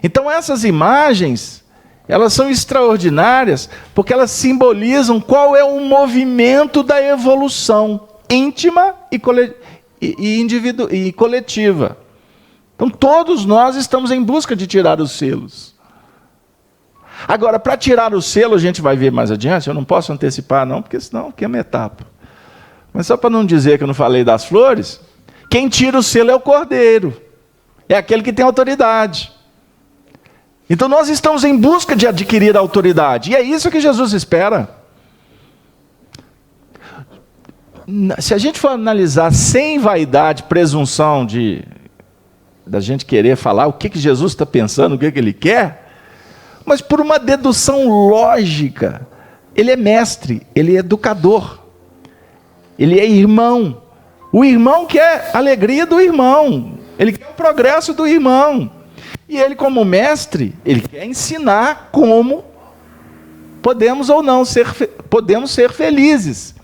Então essas imagens, elas são extraordinárias, porque elas simbolizam qual é o movimento da evolução íntima e coletiva. Então todos nós estamos em busca de tirar os selos. Agora, para tirar o selo, a gente vai ver mais adiante, eu não posso antecipar não, porque senão queima etapa. Mas só para não dizer que eu não falei das flores, quem tira o selo é o cordeiro. É aquele que tem autoridade. Então nós estamos em busca de adquirir a autoridade. E é isso que Jesus espera. Se a gente for analisar sem vaidade, presunção da gente querer falar o que Jesus está pensando, o que Ele quer, mas por uma dedução lógica, Ele é mestre, Ele é educador, Ele é irmão. O irmão quer a alegria do irmão, ele quer o progresso do irmão. E ele, como mestre, ele quer ensinar como podemos ou não podemos ser felizes.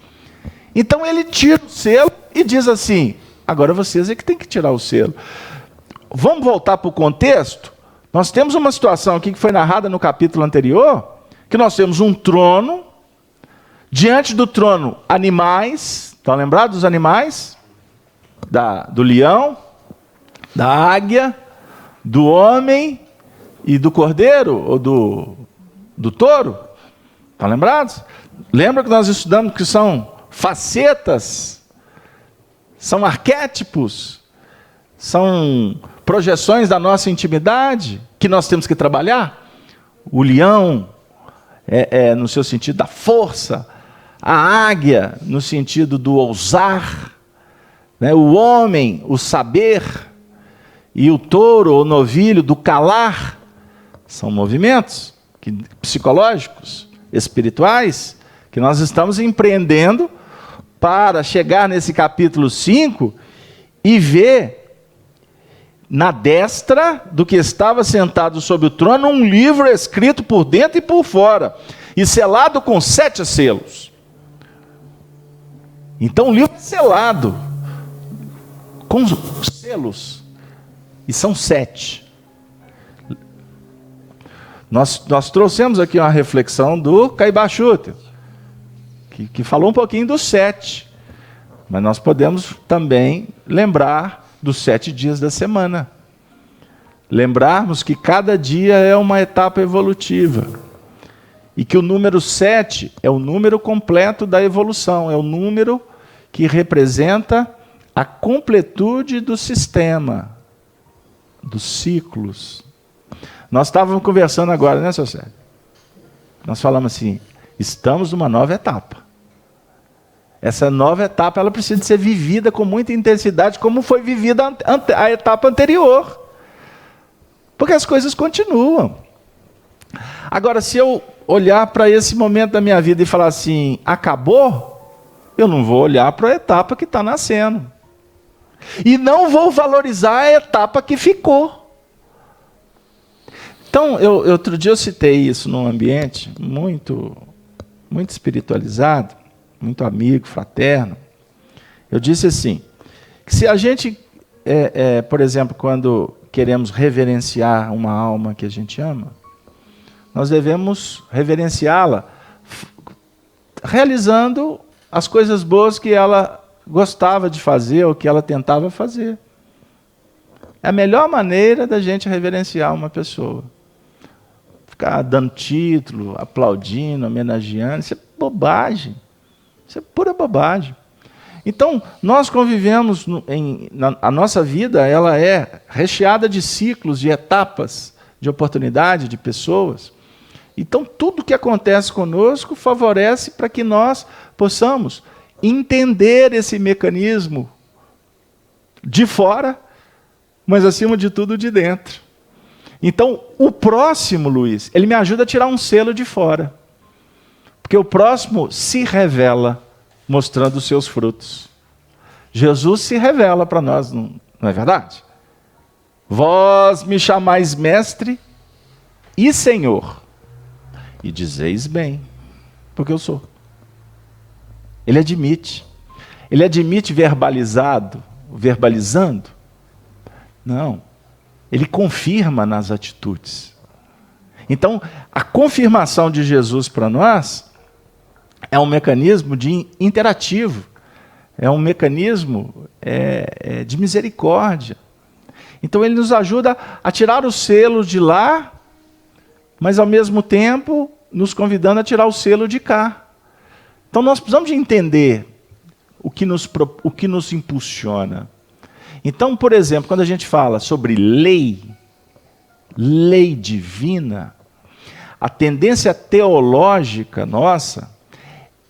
Então ele tira o selo e diz assim: agora vocês é que tem que tirar o selo. Vamos voltar para o contexto? Nós temos uma situação aqui que foi narrada no capítulo anterior, que nós temos um trono, diante do trono animais, estão lembrados dos animais? Do leão, da águia, do homem e do cordeiro, ou do touro. Estão lembrados? Lembra que nós estudamos que são facetas, são arquétipos, são projeções da nossa intimidade que nós temos que trabalhar? O leão no seu sentido da força, a águia no sentido do ousar, né? O homem, o saber, e o touro, o novilho, do calar. São movimentos psicológicos, espirituais, que nós estamos empreendendo para chegar nesse capítulo 5 e ver na destra do que estava sentado sobre o trono um livro escrito por dentro e por fora, e selado com 7 selos. Então o livro é selado com selos, e são 7. Nós trouxemos aqui uma reflexão do Caibachuta, que falou um pouquinho dos 7, mas nós podemos também lembrar dos 7 dias da semana, lembrarmos que cada dia é uma etapa evolutiva, e que o número 7 é o número completo da evolução, é o número que representa a completude do sistema, dos ciclos. Nós estávamos conversando agora, né, seu Sérgio? Nós falamos assim, estamos numa nova etapa. Essa nova etapa, ela precisa ser vivida com muita intensidade, como foi vivida a etapa anterior. Porque as coisas continuam. Agora, se eu olhar para esse momento da minha vida e falar assim, acabou, eu não vou olhar para a etapa que está nascendo. E não vou valorizar a etapa que ficou. Então, outro dia eu citei isso num ambiente muito, muito espiritualizado, muito amigo, fraterno. Eu disse assim, que se a gente, por exemplo, quando queremos reverenciar uma alma que a gente ama, nós devemos reverenciá-la realizando as coisas boas que ela gostava de fazer ou que ela tentava fazer. É a melhor maneira da gente reverenciar uma pessoa. Ficar dando título, aplaudindo, homenageando, isso é bobagem. Isso é pura bobagem. Então, nós convivemos, a nossa vida ela é recheada de ciclos, de etapas, de oportunidade, de pessoas. Então, tudo que acontece conosco favorece para que nós possamos entender esse mecanismo de fora, mas acima de tudo de dentro. Então, o próximo, Luiz, ele me ajuda a tirar um selo de fora. Porque o próximo se revela mostrando os seus frutos. Jesus se revela para nós, não é verdade? Vós me chamais mestre e Senhor, e dizeis bem, porque eu sou. Ele admite verbalizando? Não. Ele confirma nas atitudes. Então, a confirmação de Jesus para nós é um mecanismo interativo, é um mecanismo de misericórdia. Então, ele nos ajuda a tirar o selo de lá mas ao mesmo tempo nos convidando a tirar o selo de cá. Então nós precisamos de entender o que nos impulsiona. Então, por exemplo, quando a gente fala sobre lei divina, a tendência teológica nossa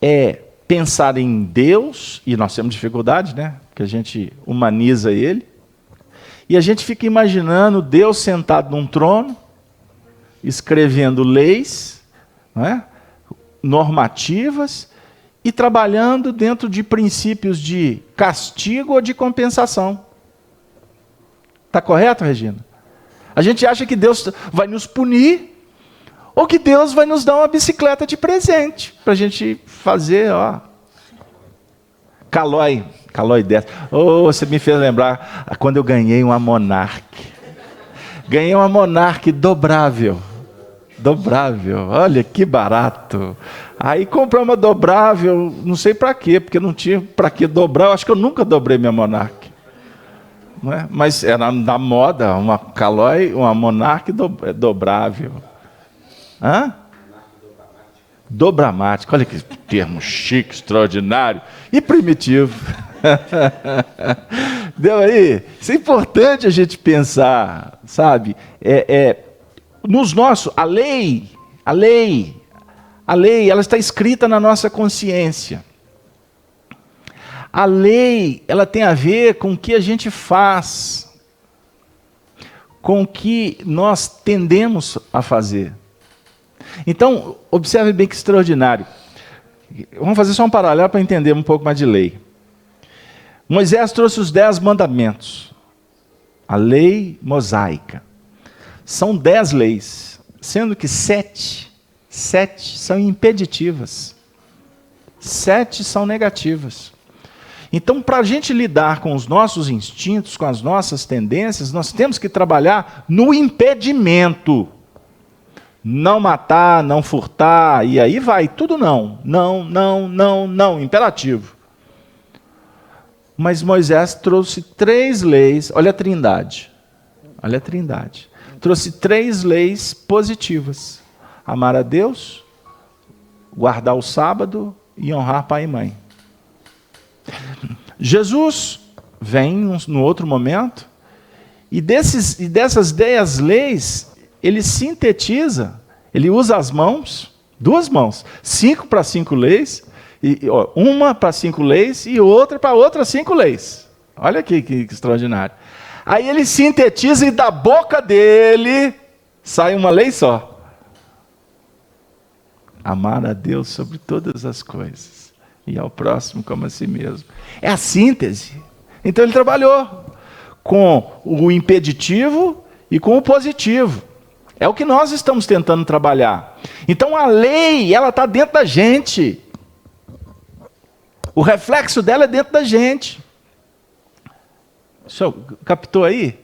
é pensar em Deus, e nós temos dificuldade, né? Porque a gente humaniza ele, e a gente fica imaginando Deus sentado num trono, escrevendo leis, não é? Normativas, e trabalhando dentro de princípios de castigo ou de compensação. Está correto, Regina? A gente acha que Deus vai nos punir, ou que Deus vai nos dar uma bicicleta de presente, para a gente fazer, ó, Calói 10. Oh, você me fez lembrar quando eu ganhei uma Monarch. Ganhei uma Monarch dobrável. Olha que barato. Aí comprei uma dobrável, não sei para quê, porque não tinha para que dobrar. Eu acho que eu nunca dobrei minha Monarch. Não é? Mas era da moda, uma Calói, uma Monarch dobrável. Hã? Dobramático. Olha que termo chique, extraordinário e primitivo. Deu aí? Isso é importante a gente pensar, sabe? Nos nossos, a lei, ela está escrita na nossa consciência. A lei, ela tem a ver com o que a gente faz, com o que nós tendemos a fazer. Então, observe bem que extraordinário. Vamos fazer só um paralelo para entender um pouco mais de lei. Moisés trouxe os 10 mandamentos, a lei mosaica. São 10 leis, sendo que 7 são impeditivas, 7 são negativas. Então, para a gente lidar com os nossos instintos, com as nossas tendências, nós temos que trabalhar no impedimento. Não matar, não furtar, e aí vai, tudo não, imperativo. Mas Moisés trouxe 3 leis, olha a trindade, trouxe 3 leis positivas: amar a Deus, guardar o sábado e honrar pai e mãe. Jesus vem no outro momento, e dessas 10 leis, ele sintetiza, ele usa as mãos, 2 mãos, 5 para 5 leis, uma para 5 leis e outra para outras 5 leis. Olha aqui que extraordinário. Aí ele sintetiza e da boca dele sai uma lei só: amar a Deus sobre todas as coisas e ao próximo como a si mesmo. É a síntese. Então ele trabalhou com o impeditivo e com o positivo. É o que nós estamos tentando trabalhar. Então a lei, ela está dentro da gente. O reflexo dela é dentro da gente. O senhor captou aí?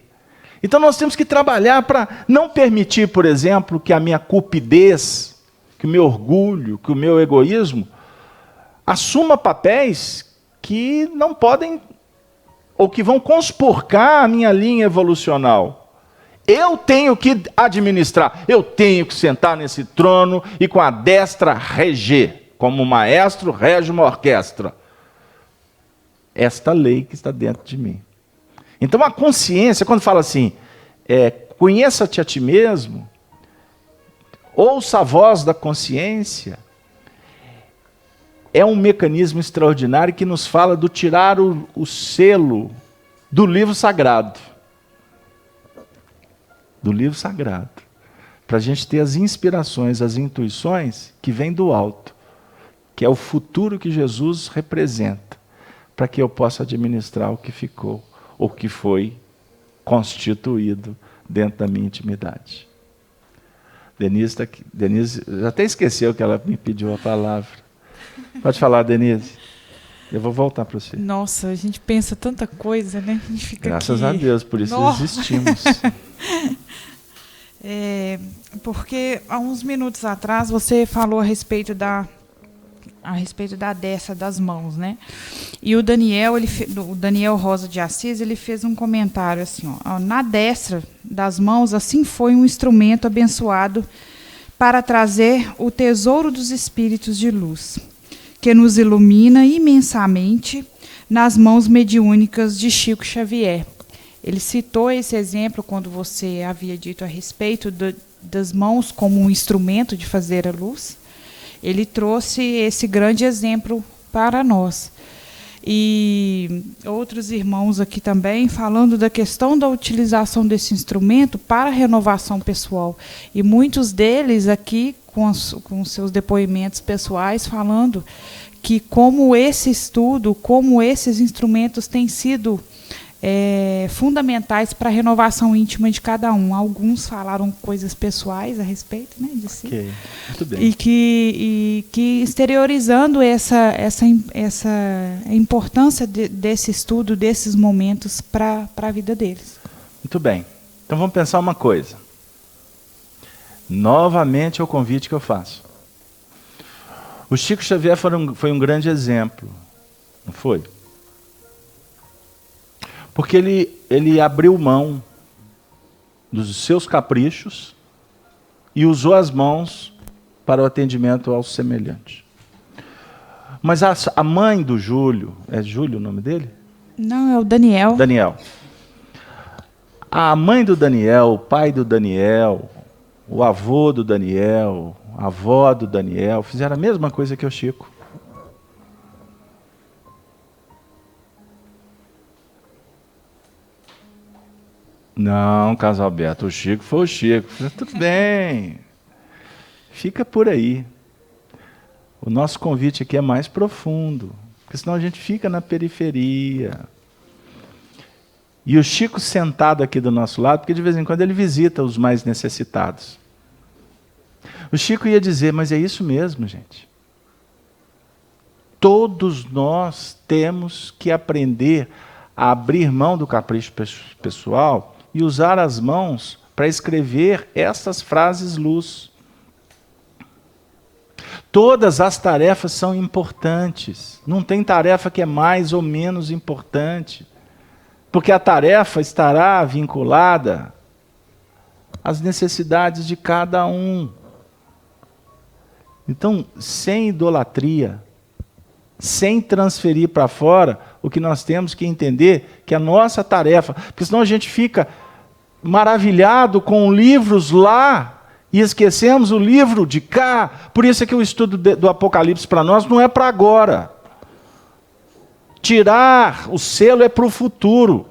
Então nós temos que trabalhar para não permitir, por exemplo, que a minha cupidez, que o meu orgulho, que o meu egoísmo assuma papéis que não podem, ou que vão conspurcar a minha linha evolucional. Eu tenho que administrar, eu tenho que sentar nesse trono e com a destra reger, como o maestro rege uma orquestra. Esta lei que está dentro de mim. Então a consciência, quando fala assim, conheça-te a ti mesmo, ouça a voz da consciência, é um mecanismo extraordinário que nos fala do tirar o selo do livro sagrado. Do livro sagrado. Para a gente ter as inspirações, as intuições que vêm do alto, que é o futuro que Jesus representa, para que eu possa administrar o que ficou, ou que foi constituído dentro da minha intimidade. Denise já até esqueceu que ela me pediu a palavra. Pode falar, Denise. Eu vou voltar para você. Nossa, a gente pensa tanta coisa, né? A gente fica Graças aqui... a Deus, por isso existimos. Porque há uns minutos atrás você falou a respeito da destra das mãos, né? E o Daniel Rosa de Assis, ele fez um comentário assim, ó: na destra das mãos, assim foi um instrumento abençoado para trazer o tesouro dos espíritos de luz, que nos ilumina imensamente nas mãos mediúnicas de Chico Xavier. Ele citou esse exemplo quando você havia dito a respeito das mãos como um instrumento de fazer a luz. Ele trouxe esse grande exemplo para nós. E outros irmãos aqui também falando da questão da utilização desse instrumento para a renovação pessoal. E muitos deles aqui, com seus depoimentos pessoais, falando que como esse estudo, como esses instrumentos têm sido fundamentais para a renovação íntima de cada um. Alguns falaram coisas pessoais a respeito, né, de si. Okay. Muito bem. E que exteriorizando essa importância desse estudo, desses momentos para a vida deles. Muito bem. Então vamos pensar uma coisa. Novamente é o convite que eu faço. O Chico Xavier foi um grande exemplo, não foi? Porque ele abriu mão dos seus caprichos e usou as mãos para o atendimento ao semelhante. Mas a mãe do Júlio, é Júlio o nome dele? Não, é o Daniel. Daniel. A mãe do Daniel, o pai do Daniel, o avô do Daniel, a avó do Daniel, fizeram a mesma coisa que o Chico. Não, Carlos Alberto, o Chico foi o Chico. Tudo bem, fica por aí. O nosso convite aqui é mais profundo, porque senão a gente fica na periferia. E o Chico sentado aqui do nosso lado, porque de vez em quando ele visita os mais necessitados. O Chico ia dizer, mas é isso mesmo, gente. Todos nós temos que aprender a abrir mão do capricho pessoal e usar as mãos para escrever essas frases luz. Todas as tarefas são importantes. Não tem tarefa que é mais ou menos importante. Porque a tarefa estará vinculada às necessidades de cada um. Então, sem idolatria, sem transferir para fora, o que nós temos que entender que a nossa tarefa, porque senão a gente fica maravilhado com livros lá e esquecemos o livro de cá. Por isso é que o estudo do Apocalipse para nós não é para agora. Tirar o selo é para o futuro.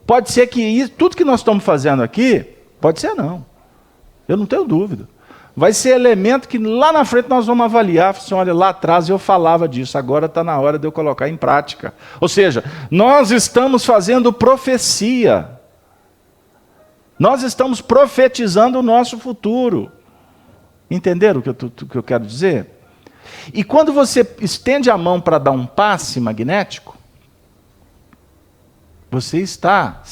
Pode ser que tudo que nós estamos fazendo aqui, pode ser não. Eu não tenho dúvida. Vai ser elemento que lá na frente nós vamos avaliar. Assim, olha, lá atrás eu falava disso, agora está na hora de eu colocar em prática. Ou seja, nós estamos fazendo profecia. Nós estamos profetizando o nosso futuro. Entenderam o que eu quero dizer? E quando você estende a mão para dar um passe magnético, você está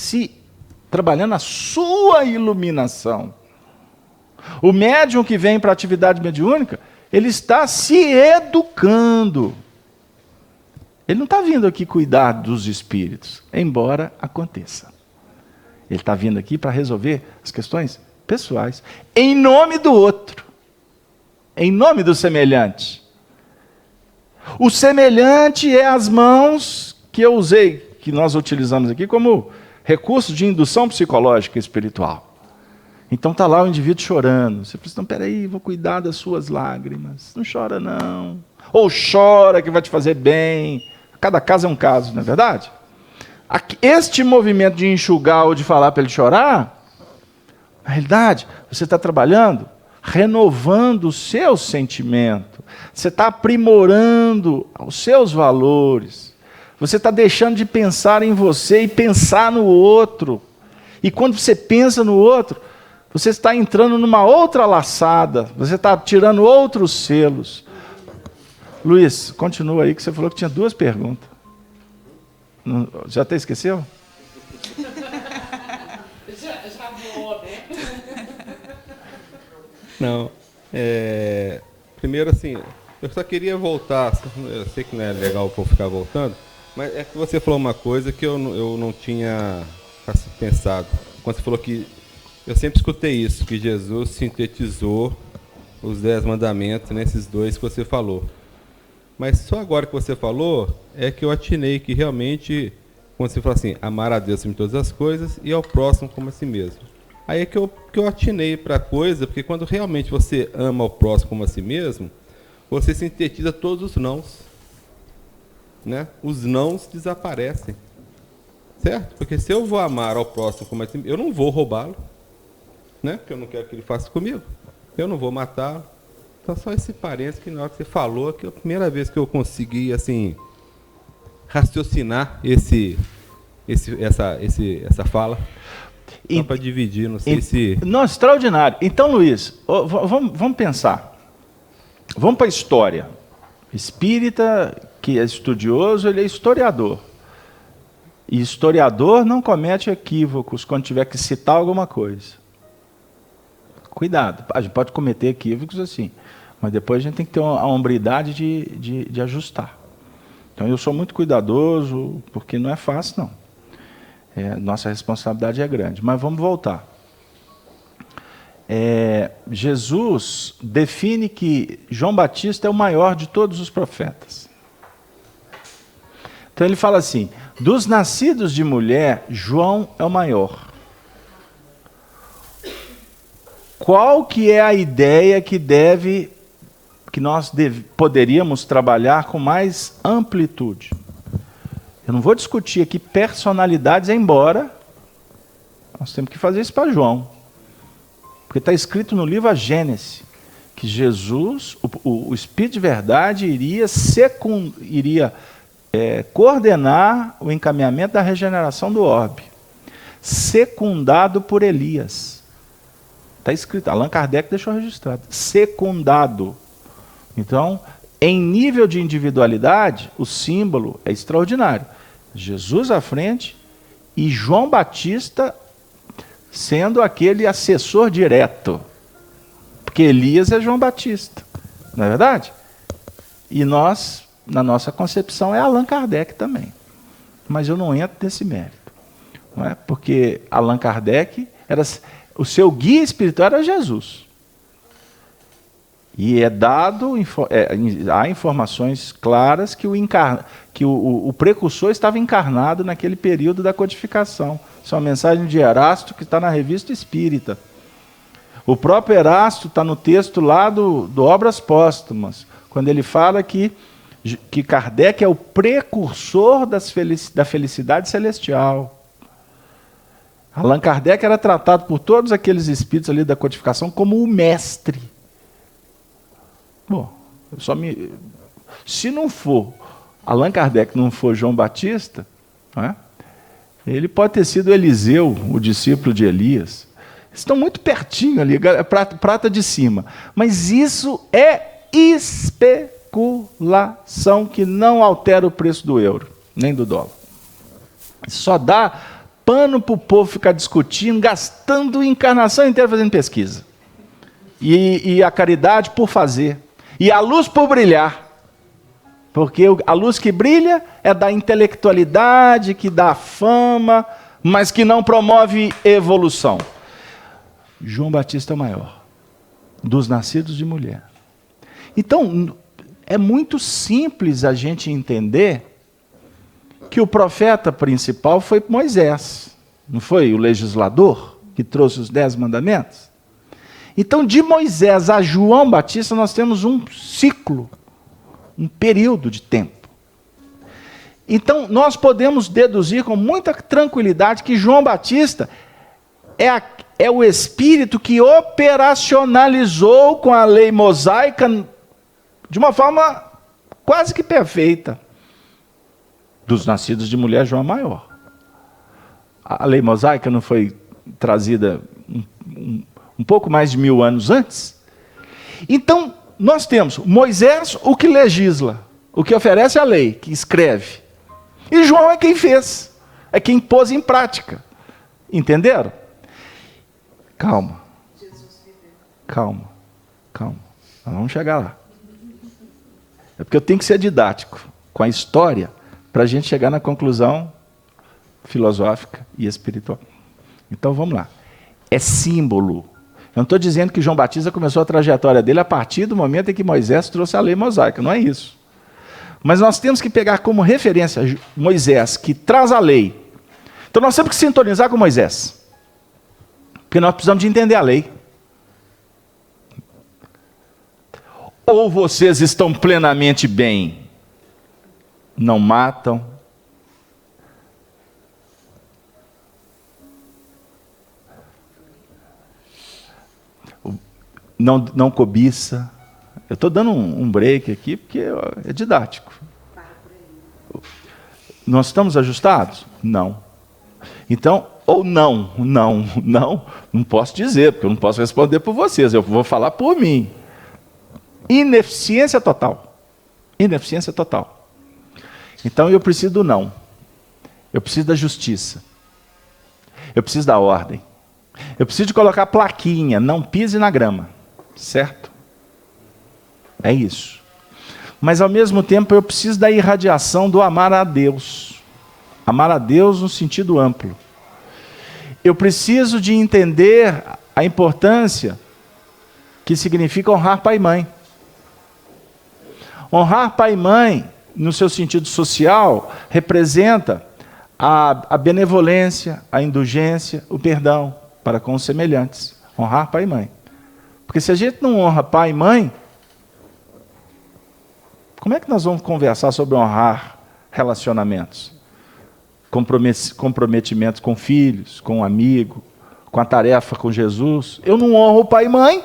trabalhando a sua iluminação. O médium que vem para a atividade mediúnica, ele está se educando. Ele não está vindo aqui cuidar dos espíritos, embora aconteça. Ele está vindo aqui para resolver as questões pessoais, em nome do outro, em nome do semelhante. O semelhante é as mãos que eu usei, que nós utilizamos aqui como recurso de indução psicológica e espiritual. Então está lá o indivíduo chorando. Você pensa, não, peraí, vou cuidar das suas lágrimas. Não chora não. Ou chora que vai te fazer bem. Cada caso é um caso, não é verdade? Este movimento de enxugar ou de falar para ele chorar, na realidade, você está trabalhando, renovando o seu sentimento. Você está aprimorando os seus valores. Você está deixando de pensar em você e pensar no outro. E quando você pensa no outro, você está entrando numa outra laçada, você está tirando outros selos. Luiz, continua aí, que você falou que tinha 2 perguntas. Já até esqueceu? Já voou, né? Não. Primeiro, assim, eu só queria voltar. Eu sei que não é legal eu ficar voltando, mas é que você falou uma coisa que eu não tinha pensado. Quando você falou que eu sempre escutei isso, que Jesus sintetizou os 10 mandamentos nesses dois que você falou. Mas só agora que você falou, é que eu atinei que realmente, quando você fala assim, amar a Deus em todas as coisas e ao próximo como a si mesmo. Aí é que eu atinei para a coisa, porque quando realmente você ama o próximo como a si mesmo, você sintetiza todos os nãos. Né? Os nãos desaparecem. Certo? Porque se eu vou amar ao próximo como a si mesmo, eu não vou roubá-lo. Né? Porque eu não quero que ele faça comigo. Eu não vou matá-lo. Então, só esse parênteses que na hora que você falou, que é a primeira vez que eu consegui, assim, raciocinar essa fala. Só para dividir, não sei se... Não, extraordinário. Então, Luiz, vamos pensar. Vamos para a história. Espírita, que é estudioso, ele é historiador. E historiador não comete equívocos quando tiver que citar alguma coisa. Cuidado, a gente pode cometer equívocos assim, mas depois a gente tem que ter a hombridade de ajustar. Então eu sou muito cuidadoso, porque não é fácil não. Nossa responsabilidade é grande, mas vamos voltar. Jesus define que João Batista é o maior de todos os profetas. Então ele fala assim, dos nascidos de mulher, João é o maior. Qual que é a ideia que nós poderíamos trabalhar com mais amplitude? Eu não vou discutir aqui personalidades, embora nós temos que fazer isso para João. Porque está escrito no livro A Gênesis, que Jesus, o Espírito de Verdade, iria coordenar o encaminhamento da regeneração do orbe, secundado por Elias. Está escrito, Allan Kardec deixou registrado, secundado. Então, em nível de individualidade, o símbolo é extraordinário. Jesus à frente e João Batista sendo aquele assessor direto. Porque Elias é João Batista, não é verdade? E nós, na nossa concepção, é Allan Kardec também. Mas eu não entro nesse mérito. Não é? Porque Allan Kardec, o seu guia espiritual era Jesus. E há informações claras que o precursor estava encarnado naquele período da codificação. Isso é uma mensagem de Erasto que está na Revista Espírita. O próprio Erasto está no texto lá do Obras Póstumas, quando ele fala que Kardec é o precursor da felicidade celestial. Allan Kardec era tratado por todos aqueles espíritos ali da codificação como o mestre. Bom, se não for Allan Kardec, não for João Batista, não é? Ele pode ter sido Eliseu, o discípulo de Elias. Estão muito pertinho ali, prata de cima. Mas isso é especulação que não altera o preço do euro, nem do dólar. Só dá pano para o povo ficar discutindo, gastando encarnação inteira fazendo pesquisa. E a caridade por fazer. E a luz por brilhar. Porque a luz que brilha é da intelectualidade, que dá fama, mas que não promove evolução. João Batista é o maior, dos nascidos de mulher. Então, é muito simples a gente entender que o profeta principal foi Moisés. Não foi o legislador que trouxe os 10 mandamentos? Então, de Moisés a João Batista, nós temos um ciclo, um período de tempo. Então, nós podemos deduzir com muita tranquilidade que João Batista é o espírito que operacionalizou com a lei mosaica de uma forma quase que perfeita. Dos nascidos de mulher, João é maior. A lei mosaica não foi trazida um pouco mais de 1000 anos antes? Então, nós temos Moisés, o que legisla, o que oferece a lei, que escreve. E João é quem fez, é quem pôs em prática. Entenderam? Calma. Calma. Nós vamos chegar lá. É porque eu tenho que ser didático com a história para a gente chegar na conclusão filosófica e espiritual. Então vamos lá. É símbolo. Eu não estou dizendo que João Batista começou a trajetória dele a partir do momento em que Moisés trouxe a lei mosaica, não é isso. Mas nós temos que pegar como referência Moisés, que traz a lei. Então nós temos que sintonizar com Moisés, porque nós precisamos de entender a lei. Ou vocês estão plenamente bem, não matam, não cobiça. Eu estou dando um break aqui, porque é didático. Nós estamos ajustados? Não. Então, ou não posso dizer, porque eu não posso responder por vocês, eu vou falar por mim. Ineficiência total. Ineficiência total. Então eu preciso do não. Eu preciso da justiça. Eu preciso da ordem. Eu preciso de colocar plaquinha, não pise na grama. Certo? É isso. Mas ao mesmo tempo eu preciso da irradiação do amar a Deus. Amar a Deus no sentido amplo. Eu preciso de entender a importância que significa honrar pai e mãe. Honrar pai e mãe, no seu sentido social, representa a benevolência, a indulgência, o perdão para com os semelhantes. Honrar pai e mãe. Porque se a gente não honra pai e mãe, como é que nós vamos conversar sobre honrar relacionamentos? Comprometimentos com filhos, com um amigo, com a tarefa com Jesus. Eu não honro pai e mãe.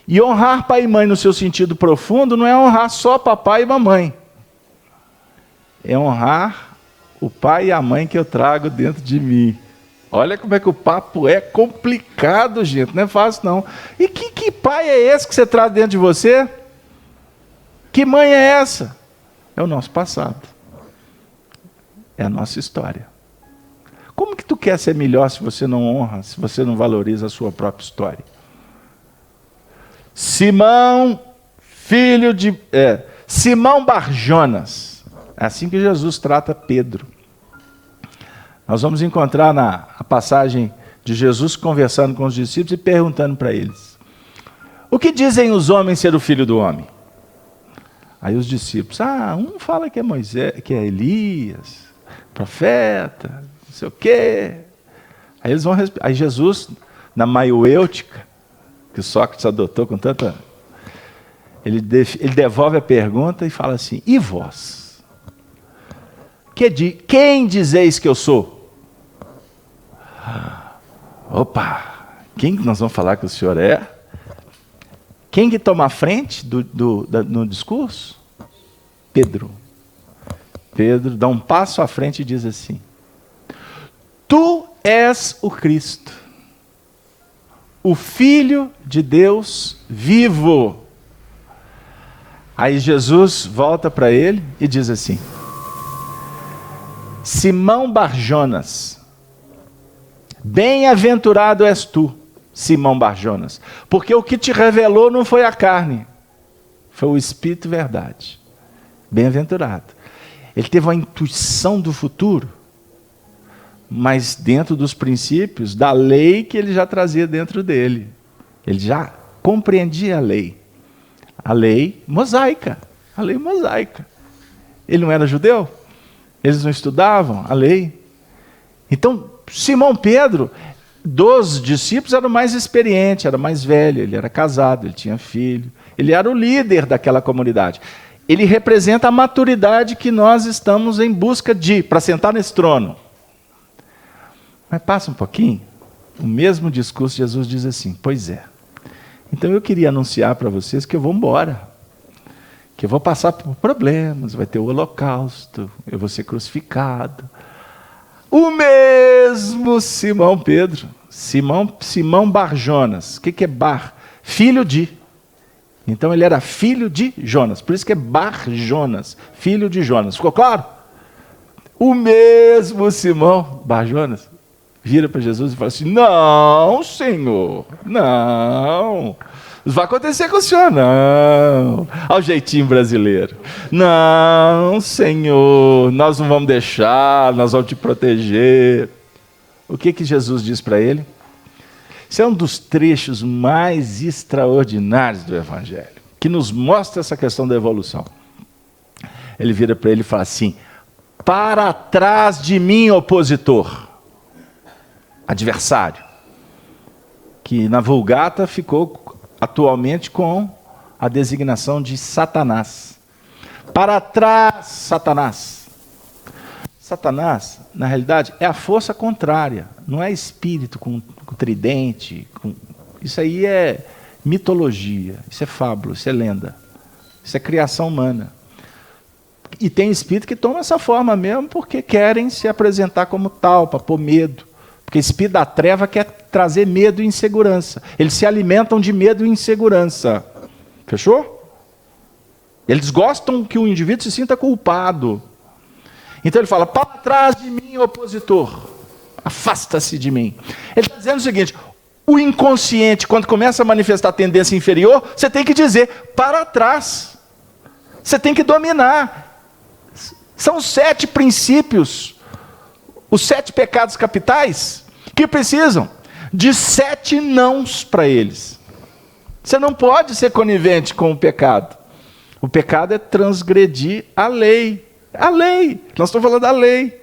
E honrar pai e mãe no seu sentido profundo não é honrar só papai e mamãe. É honrar o pai e a mãe que eu trago dentro de mim. Olha como é que o papo é complicado, gente. Não é fácil, não. E que pai é esse que você traz dentro de você? Que mãe é essa? É o nosso passado. É a nossa história. Como que tu quer ser melhor se você não honra, se você não valoriza a sua própria história? Simão Barjonas. É assim que Jesus trata Pedro. Nós vamos encontrar na passagem de Jesus conversando com os discípulos e perguntando para eles: o que dizem os homens ser o filho do homem? Aí os discípulos, um fala que é Moisés, que é Elias, profeta, não sei o quê. Aí Jesus, na maioêutica, que Sócrates adotou com tanta... Ele devolve a pergunta e fala assim: e vós? Quem dizeis que eu sou? Opa! Quem nós vamos falar que o senhor é? Quem que toma a frente no discurso? Pedro. Pedro dá um passo à frente e diz assim: tu és o Cristo, o Filho de Deus vivo. Aí Jesus volta para ele e diz assim: Simão Barjonas, bem-aventurado és tu, Simão Barjonas, porque o que te revelou não foi a carne, foi o Espírito Verdade. Bem-aventurado. Ele teve uma intuição do futuro, mas dentro dos princípios da lei que ele já trazia dentro dele. Ele já compreendia a lei mosaica, a lei mosaica. Ele não era judeu? Eles não estudavam a lei? Então, Simão Pedro, dos discípulos, era o mais experiente, era o mais velho, ele era casado, ele tinha filho, ele era o líder daquela comunidade. Ele representa a maturidade que nós estamos em busca para sentar nesse trono. Mas passa um pouquinho, o mesmo discurso, Jesus diz assim: pois é, então eu queria anunciar para vocês que eu vou embora, que eu vou passar por problemas, vai ter o holocausto, eu vou ser crucificado. O mesmo Simão Pedro, Simão Barjonas, o que é Bar? Filho de. Então ele era filho de Jonas, por isso que é Barjonas, filho de Jonas. Ficou claro? O mesmo Simão Barjonas vira para Jesus e fala assim: não, Senhor, não. Não vai acontecer com o Senhor, não. Ao jeitinho brasileiro. Não, Senhor, nós não vamos deixar, nós vamos te proteger. o que Jesus diz para ele? Esse é um dos trechos mais extraordinários do Evangelho, que nos mostra essa questão da evolução. Ele vira para ele e fala assim: para trás de mim, opositor, adversário, que na Vulgata ficou atualmente com a designação de Satanás. Para trás, Satanás. Satanás, na realidade, é a força contrária, não é espírito com tridente. Isso aí é mitologia, isso é fábula, isso é lenda, isso é criação humana. E tem espírito que toma essa forma mesmo porque querem se apresentar como tal, para pôr medo. Porque espírito da treva quer trazer medo e insegurança. Eles se alimentam de medo e insegurança. Fechou? Eles gostam que o indivíduo se sinta culpado. Então ele fala: para trás de mim, opositor, afasta-se de mim. Ele está dizendo o seguinte: o inconsciente, quando começa a manifestar tendência inferior, você tem que dizer: para trás. Você tem que dominar. São 7 princípios, os 7 pecados capitais, que precisam de 7 nãos para eles. Você não pode ser conivente com o pecado. O pecado é transgredir a lei. A lei. Nós estamos falando da lei.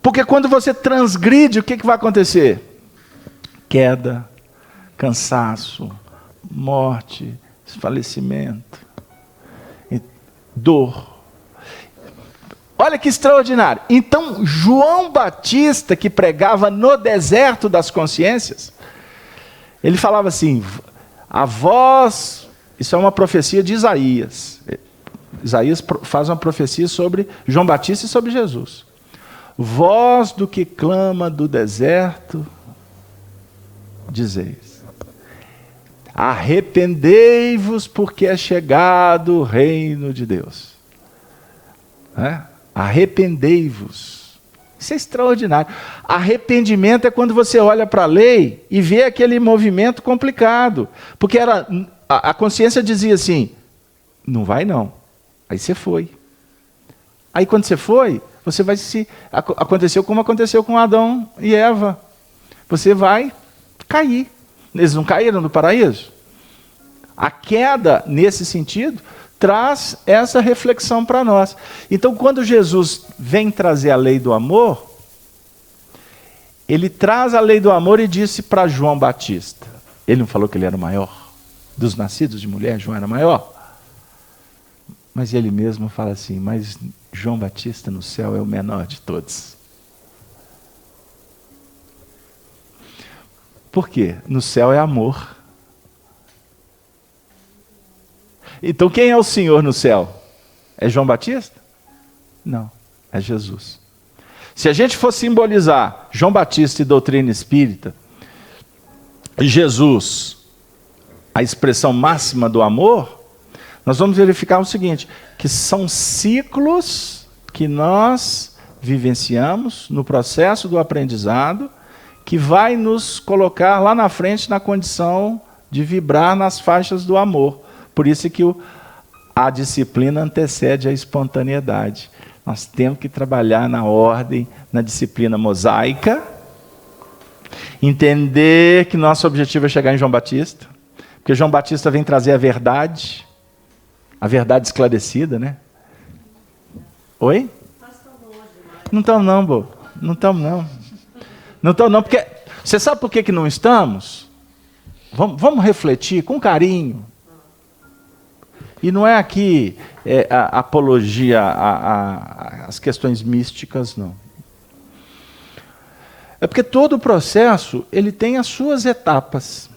Porque quando você transgride, o que vai acontecer? Queda, cansaço, morte, falecimento, dor. Olha que extraordinário. Então, João Batista, que pregava no deserto das consciências, ele falava assim: a voz, isso é uma profecia de Isaías. Isaías faz uma profecia sobre João Batista e sobre Jesus. Voz do que clama do deserto, dizeis: arrependei-vos, porque é chegado o reino de Deus. Arrependei-vos. Isso é extraordinário. Arrependimento é quando você olha para a lei e vê aquele movimento complicado. Porque a consciência dizia assim: não vai não. Aí você foi. Aí quando você foi, você vai se... Aconteceu como aconteceu com Adão e Eva. Você vai cair. Eles não caíram no paraíso? A queda, nesse sentido, traz essa reflexão para nós. Então, quando Jesus vem trazer a lei do amor, ele traz a lei do amor e disse para João Batista. Ele não falou que ele era o maior? Dos nascidos de mulher, João era maior? Mas ele mesmo fala assim: mas João Batista no céu é o menor de todos. Por quê? No céu é amor. Então quem é o Senhor no céu? É João Batista? Não, é Jesus. Se a gente for simbolizar João Batista e doutrina espírita, e Jesus, a expressão máxima do amor, nós vamos verificar o seguinte: que são ciclos que nós vivenciamos no processo do aprendizado, que vai nos colocar lá na frente na condição de vibrar nas faixas do amor. Por isso que a disciplina antecede a espontaneidade. Nós temos que trabalhar na ordem, na disciplina mosaica, entender que nosso objetivo é chegar em João Batista, porque João Batista vem trazer a verdade esclarecida, né? Oi? Não estamos não, Bo. Não estamos não. Não estamos não, porque... Você sabe por que não estamos? Vamos refletir com carinho. E não é aqui a apologia às questões místicas, não. É porque todo o processo ele tem as suas etapas.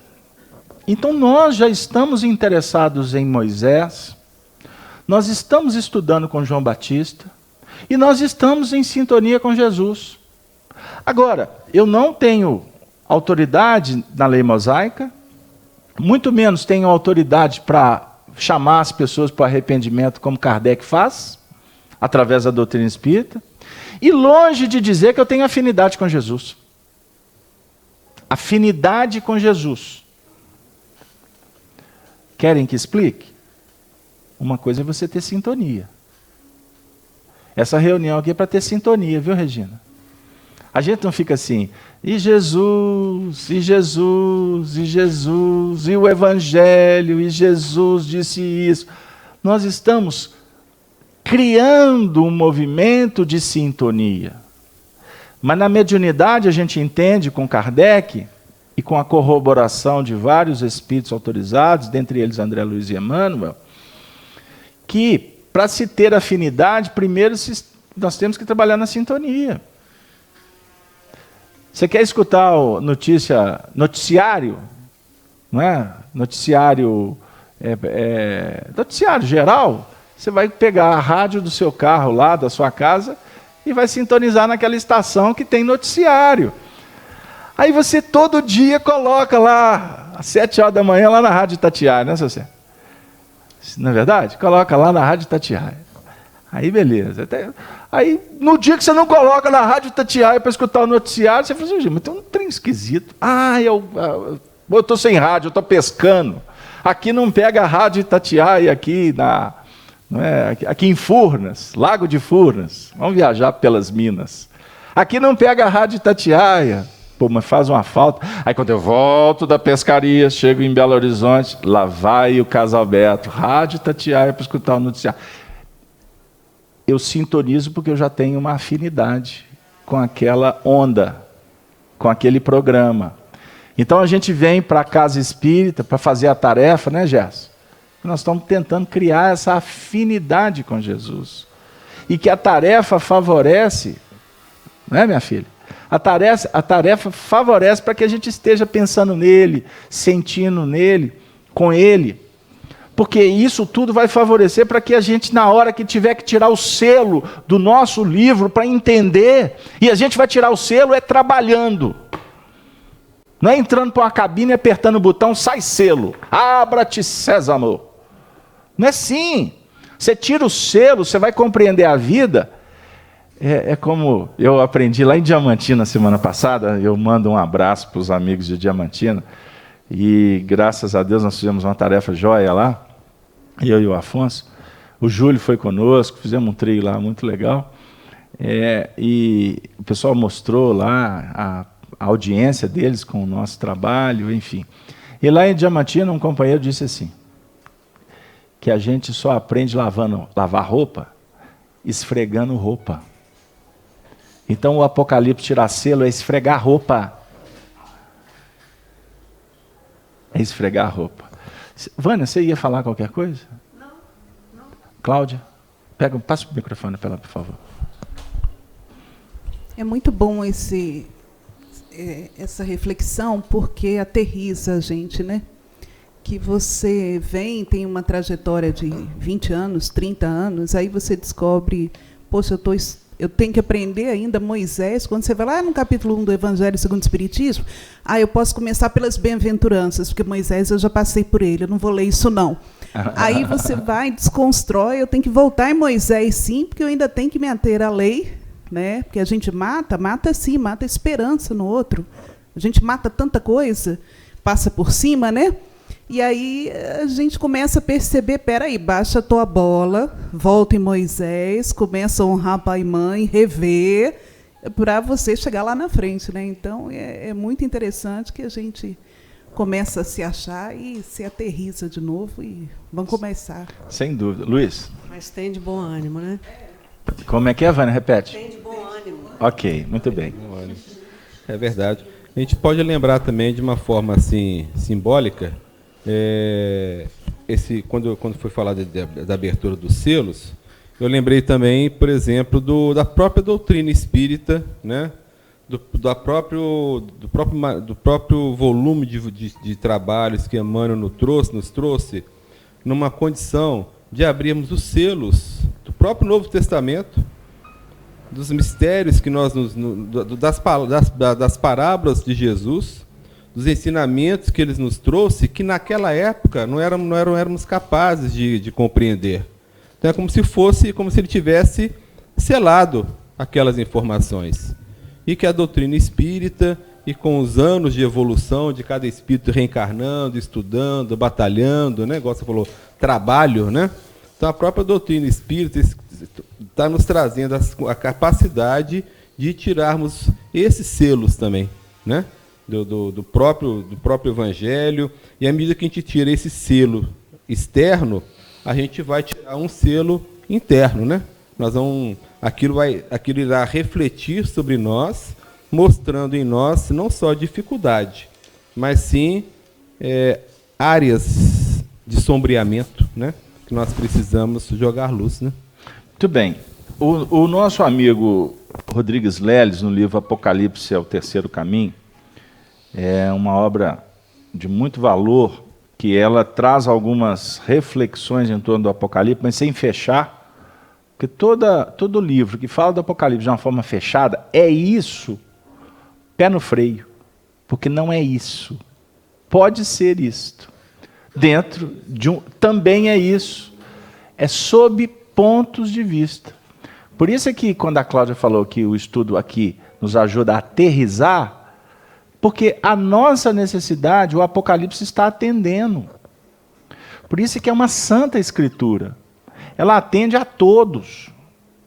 Então nós já estamos interessados em Moisés, nós estamos estudando com João Batista, e nós estamos em sintonia com Jesus. Agora, eu não tenho autoridade na lei mosaica, muito menos tenho autoridade para chamar as pessoas para o arrependimento, como Kardec faz, através da doutrina espírita, e longe de dizer que eu tenho afinidade com Jesus. Afinidade com Jesus. Querem que explique? Uma coisa é você ter sintonia. Essa reunião aqui é para ter sintonia, viu, Regina? A gente não fica assim, e Jesus, e Jesus, e Jesus, e o Evangelho, e Jesus disse isso. Nós estamos criando um movimento de sintonia. Mas na mediunidade a gente entende com Kardec, e com a corroboração de vários espíritos autorizados, dentre eles André Luiz e Emmanuel, que para se ter afinidade, primeiro nós temos que trabalhar na sintonia. Você quer escutar o noticiário, não é? Noticiário geral? Você vai pegar a rádio do seu carro lá, da sua casa, e vai sintonizar naquela estação que tem noticiário. Aí você todo dia coloca lá, às 7 horas da manhã, lá na Rádio Itatiaia, né, seu Cé? Não é verdade? Coloca lá na Rádio Itatiaia. Aí beleza. Aí no dia que você não coloca na Rádio Itatiaia para escutar o noticiário, você fala assim, mas tem um trem esquisito. Eu estou sem rádio, eu estou pescando. Aqui não pega a Rádio Itatiaia, aqui em Furnas, Lago de Furnas. Vamos viajar pelas Minas. Aqui não pega a Rádio Itatiaia. Pô, mas faz uma falta. Aí quando eu volto da pescaria, chego em Belo Horizonte, lá vai o Casalberto, Rádio Itatiaia para escutar o noticiário. Eu sintonizo porque eu já tenho uma afinidade com aquela onda, com aquele programa. Então a gente vem para a casa espírita para fazer a tarefa, né, Gerson? Nós estamos tentando criar essa afinidade com Jesus. E que a tarefa favorece, não é, minha filha? A tarefa favorece para que a gente esteja pensando nele, sentindo nele, com ele. Porque isso tudo vai favorecer para que a gente, na hora que tiver que tirar o selo do nosso livro para entender, e a gente vai tirar o selo trabalhando. Não é entrando para uma cabine e apertando o botão, sai selo, abra-te sésamo. Não é assim. Você tira o selo, você vai compreender a vida. É como eu aprendi lá em Diamantina semana passada, eu mando um abraço para os amigos de Diamantina, e graças a Deus nós fizemos uma tarefa joia lá, eu e o Afonso. O Júlio foi conosco, fizemos um trio lá muito legal, e o pessoal mostrou lá a audiência deles com o nosso trabalho, enfim. E lá em Diamantina um companheiro disse assim, que a gente só aprende lavar roupa, esfregando roupa. Então o Apocalipse tirar selo é esfregar roupa. É esfregar roupa. Vânia, você ia falar qualquer coisa? Não. Cláudia, passa o microfone para ela, por favor. É muito bom essa reflexão, porque aterriza a gente, né? Que você tem uma trajetória de 20 anos, 30 anos, aí você descobre, poxa, eu tenho que aprender ainda Moisés. Quando você vai lá no capítulo 1 do Evangelho segundo o Espiritismo, eu posso começar pelas bem-aventuranças, porque Moisés eu já passei por ele, eu não vou ler isso não. Aí você vai, desconstrói, eu tenho que voltar em Moisés sim, porque eu ainda tenho que me ater à lei, né? Porque a gente mata sim, mata a esperança no outro. A gente mata tanta coisa, passa por cima, né? E aí a gente começa a perceber, peraí, baixa a tua bola, volta em Moisés, começa a honrar pai e mãe, rever, para você chegar lá na frente, né? Então é muito interessante que a gente começa a se achar e se aterriza de novo e vamos começar. Sem dúvida. Luiz? Mas tem de bom ânimo, né? Como é que é, Vânia? Repete. Tem de bom ânimo. Ok, muito bem. É verdade. A gente pode lembrar também de uma forma assim simbólica, quando foi falado da abertura dos selos, eu lembrei também, por exemplo, da própria doutrina espírita, né? do próprio volume de trabalhos que Emmanuel nos trouxe, numa condição de abrirmos os selos do próprio Novo Testamento, dos mistérios que das parábolas de Jesus, dos ensinamentos que ele nos trouxe, que naquela época não éramos capazes de compreender. Então é como se ele tivesse selado aquelas informações. E que a doutrina espírita, e com os anos de evolução de cada espírito reencarnando, estudando, batalhando, né? Igual você falou, trabalho, né? Então a própria doutrina espírita está nos trazendo a capacidade de tirarmos esses selos também, né? Do próprio Evangelho. E à medida que a gente tira esse selo externo, a gente vai tirar um selo interno, né? Aquilo irá refletir sobre nós, mostrando em nós não só dificuldade, mas sim áreas de sombreamento, né? Que nós precisamos jogar luz, né? Muito bem. O nosso amigo Rodrigues Leles, no livro Apocalipse é o Terceiro Caminho, é uma obra de muito valor, que ela traz algumas reflexões em torno do Apocalipse, mas sem fechar, porque todo livro que fala do Apocalipse de uma forma fechada, é isso, pé no freio, porque não é isso. Pode ser isto. Dentro de também é isso. É sob pontos de vista. Por isso é que quando a Cláudia falou que o estudo aqui nos ajuda a aterrizar, porque a nossa necessidade, o Apocalipse está atendendo. Por isso é que é uma santa escritura. Ela atende a todos.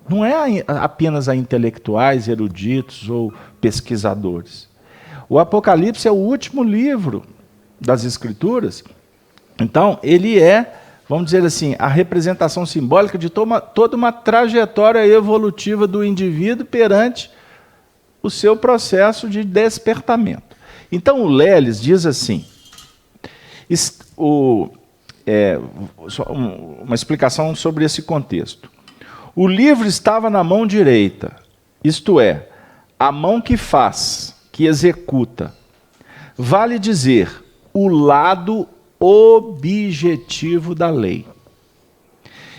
Não é apenas a intelectuais, eruditos ou pesquisadores. O Apocalipse é o último livro das Escrituras. Então, ele é, vamos dizer assim, a representação simbólica de toda uma trajetória evolutiva do indivíduo perante o seu processo de despertamento. Então, o Leles diz assim, uma explicação sobre esse contexto. O livro estava na mão direita, isto é, a mão que faz, que executa. Vale dizer, o lado objetivo da lei.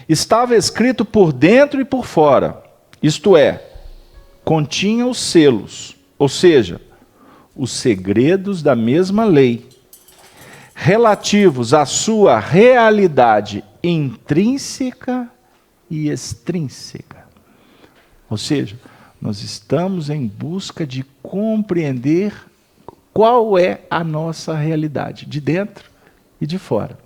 Estava escrito por dentro e por fora, isto é, continha os selos, ou seja, os segredos da mesma lei, relativos à sua realidade intrínseca e extrínseca. Ou seja, nós estamos em busca de compreender qual é a nossa realidade, de dentro e de fora.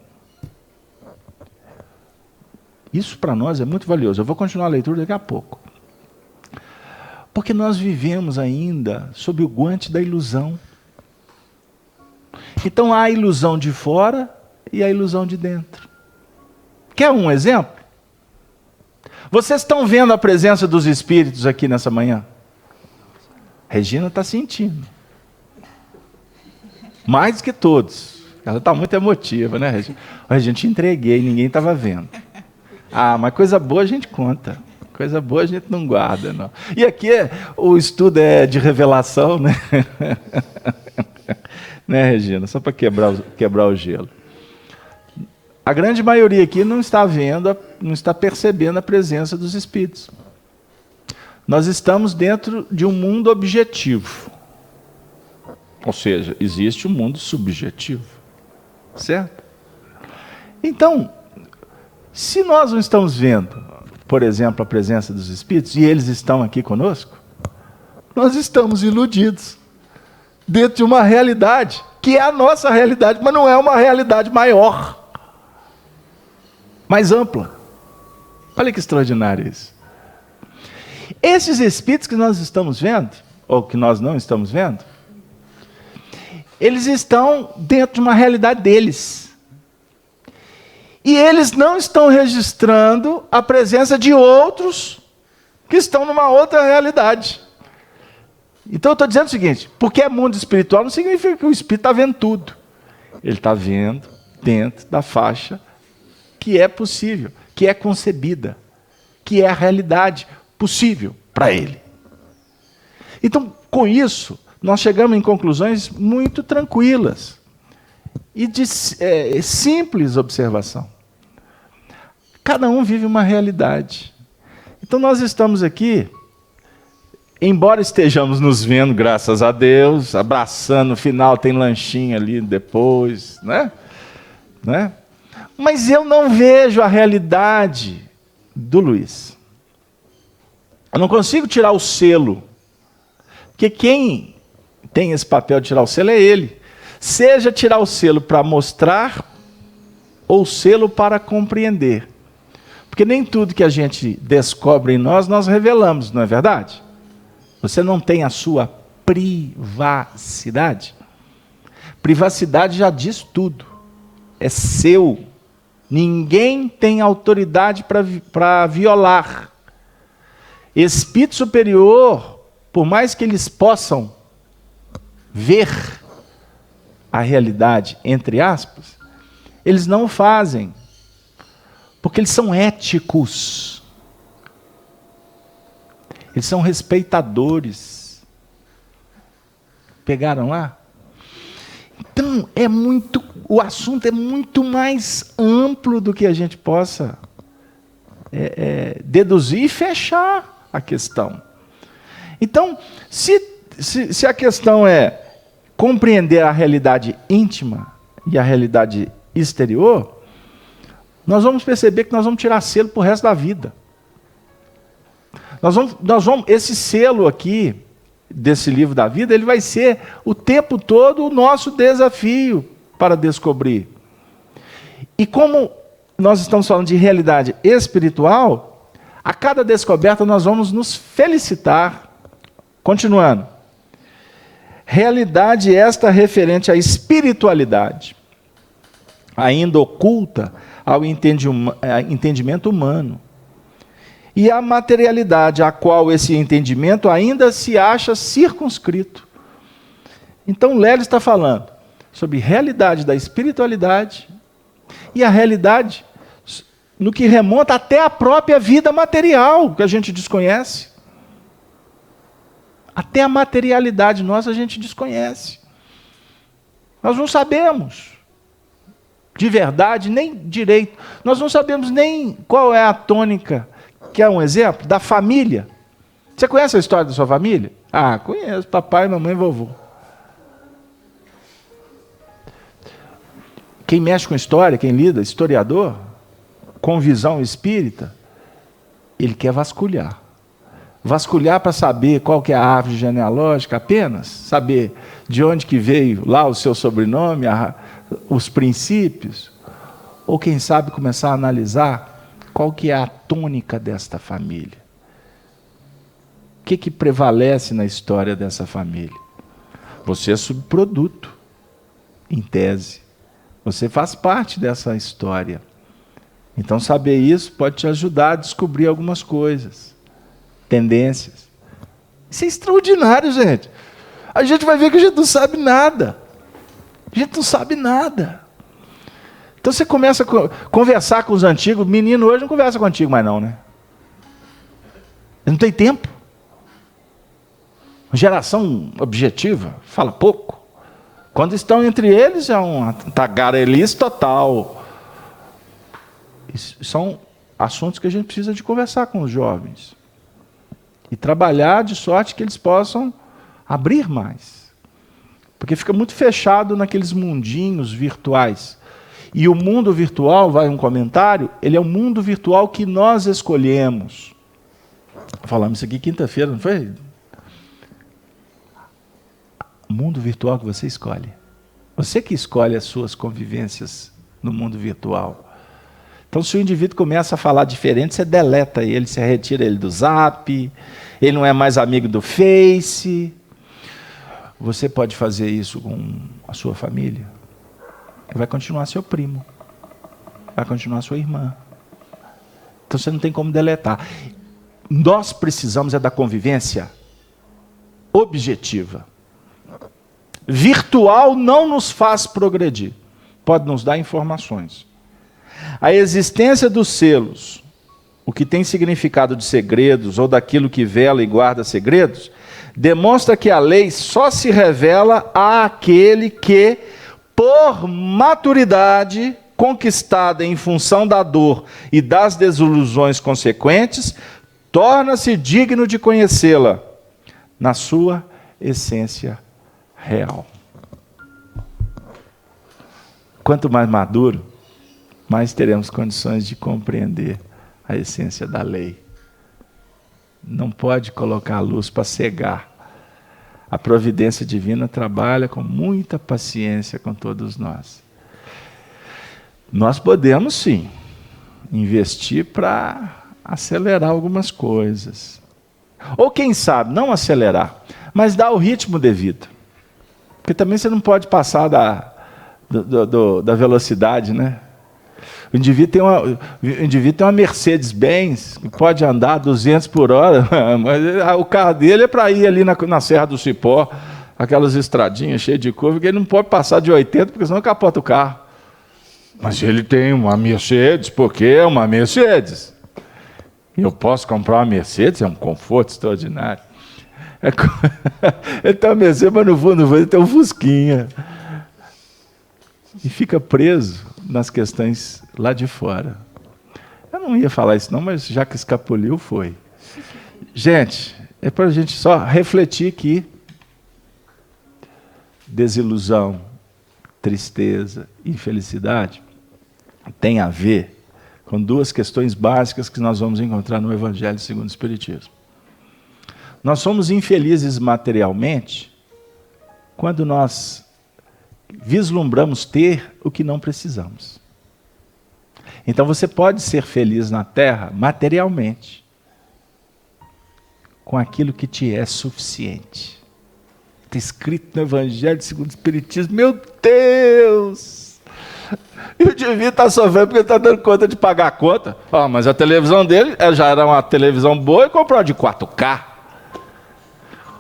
Isso para nós é muito valioso. Eu vou continuar a leitura daqui a pouco. Porque nós vivemos ainda sob o guante da ilusão. Então há a ilusão de fora e a ilusão de dentro. Quer um exemplo? Vocês estão vendo a presença dos espíritos aqui nessa manhã? Regina está sentindo. Mais que todos. Ela está muito emotiva, né, Regina? Regina, te entreguei, ninguém estava vendo. Ah, mas coisa boa a gente conta. Coisa boa a gente não guarda, não. E aqui o estudo é de revelação, né? Né, Regina? Só para quebrar o gelo. A grande maioria aqui não está vendo, não está percebendo a presença dos espíritos. Nós estamos dentro de um mundo objetivo. Ou seja, existe um mundo subjetivo. Certo? Então, se nós não estamos vendo, por exemplo, a presença dos espíritos, e eles estão aqui conosco, nós estamos iludidos dentro de uma realidade, que é a nossa realidade, mas não é uma realidade maior, mais ampla. Olha que extraordinário isso. Esses espíritos que nós estamos vendo, ou que nós não estamos vendo, eles estão dentro de uma realidade deles. E eles não estão registrando a presença de outros que estão numa outra realidade. Então eu estou dizendo o seguinte, porque é mundo espiritual não significa que o espírito está vendo tudo. Ele está vendo dentro da faixa que é possível, que é concebida, que é a realidade possível para ele. Então, com isso, nós chegamos em conclusões muito tranquilas e de simples observação. Cada um vive uma realidade. Então nós estamos aqui, embora estejamos nos vendo, graças a Deus, abraçando, no final tem lanchinho ali depois, né? Mas eu não vejo a realidade do Luiz. Eu não consigo tirar o selo, porque quem tem esse papel de tirar o selo é ele. Seja tirar o selo para mostrar ou o selo para compreender. Porque nem tudo que a gente descobre em nós revelamos, não é verdade? Você não tem a sua privacidade. Privacidade já diz tudo. É seu. Ninguém tem autoridade para violar. Espírito superior, por mais que eles possam ver a realidade, entre aspas, eles não o fazem. Porque eles são éticos. Eles são respeitadores. Pegaram lá? Então, o assunto é muito mais amplo do que a gente possa deduzir e fechar a questão. Então, se a questão é compreender a realidade íntima e a realidade exterior, nós vamos perceber que nós vamos tirar selo para o resto da vida. Esse selo aqui, desse livro da vida, ele vai ser o tempo todo o nosso desafio para descobrir. E como nós estamos falando de realidade espiritual, a cada descoberta nós vamos nos felicitar. Continuando. Realidade esta referente à espiritualidade, ainda oculta ao entendimento humano. E a materialidade, a qual esse entendimento ainda se acha circunscrito. Então, Lélio está falando sobre realidade da espiritualidade e a realidade no que remonta até a própria vida material, que a gente desconhece. Até a materialidade nossa a gente desconhece. Nós não sabemos de verdade, nem direito. Nós não sabemos nem qual é a tônica. Quer um exemplo? Da família. Você conhece a história da sua família? Ah, conheço. Papai, mamãe e vovô. Quem mexe com história, quem lida, historiador, com visão espírita, ele quer vasculhar. Vasculhar para saber qual que é a árvore genealógica apenas, saber de onde que veio lá o seu sobrenome, os princípios, ou quem sabe começar a analisar qual que é a tônica desta família. O que prevalece na história dessa família? Você é subproduto, em tese. Você faz parte dessa história. Então saber isso pode te ajudar a descobrir algumas coisas. Tendências. Isso é extraordinário, gente. A gente vai ver que a gente não sabe nada. A gente não sabe nada. Então você começa a conversar com os antigos. Menino hoje não conversa contigo mais não, né? Não tem tempo. Geração objetiva, fala pouco. Quando estão entre eles é uma tagarelice total. Isso são assuntos que a gente precisa de conversar com os jovens. E trabalhar de sorte que eles possam abrir mais. Porque fica muito fechado naqueles mundinhos virtuais. E o mundo virtual, vai um comentário, ele é o mundo virtual que nós escolhemos. Falamos isso aqui quinta-feira, não foi? O mundo virtual que você escolhe. Você que escolhe as suas convivências no mundo virtual. Então, se o indivíduo começa a falar diferente, você deleta ele, você retira ele do Zap, ele não é mais amigo do Face. Você pode fazer isso com a sua família. Vai continuar seu primo. Vai continuar sua irmã. Então, você não tem como deletar. Nós precisamos da convivência objetiva. Virtual não nos faz progredir. Pode nos dar informações. A existência dos selos, o que tem significado de segredos ou daquilo que vela e guarda segredos, demonstra que a lei só se revela àquele que, por maturidade conquistada em função da dor e das desilusões consequentes, torna-se digno de conhecê-la na sua essência real. Quanto mais maduro, mais teremos condições de compreender a essência da lei. Não pode colocar a luz para cegar. A providência divina trabalha com muita paciência com todos nós. Nós podemos, sim, investir para acelerar algumas coisas. Ou quem sabe, não acelerar, mas dar o ritmo devido. Porque também você não pode passar da velocidade, né? O indivíduo tem uma Mercedes-Benz que pode andar 200 por hora, mas o carro dele é para ir ali na Serra do Cipó, aquelas estradinhas cheias de curva, que ele não pode passar de 80, porque senão capota o carro. Mas ele tem uma Mercedes, porque é uma Mercedes. Eu posso comprar uma Mercedes, é um conforto extraordinário. Ele tem uma Mercedes, mas no fundo ele tem um Fusquinha. E fica preso nas questões lá de fora. Eu não ia falar isso não, mas já que escapuliu, foi. Gente, é para a gente só refletir que desilusão, tristeza, infelicidade tem a ver com duas questões básicas que nós vamos encontrar no Evangelho segundo o Espiritismo. Nós somos infelizes materialmente quando nós vislumbramos ter o que não precisamos. Então você pode ser feliz na terra materialmente com aquilo que te é suficiente. Está escrito no Evangelho segundo o Espiritismo, meu Deus! E o indivíduo está sofrendo porque está dando conta de pagar a conta. Mas a televisão dele já era uma televisão boa e comprou de 4K.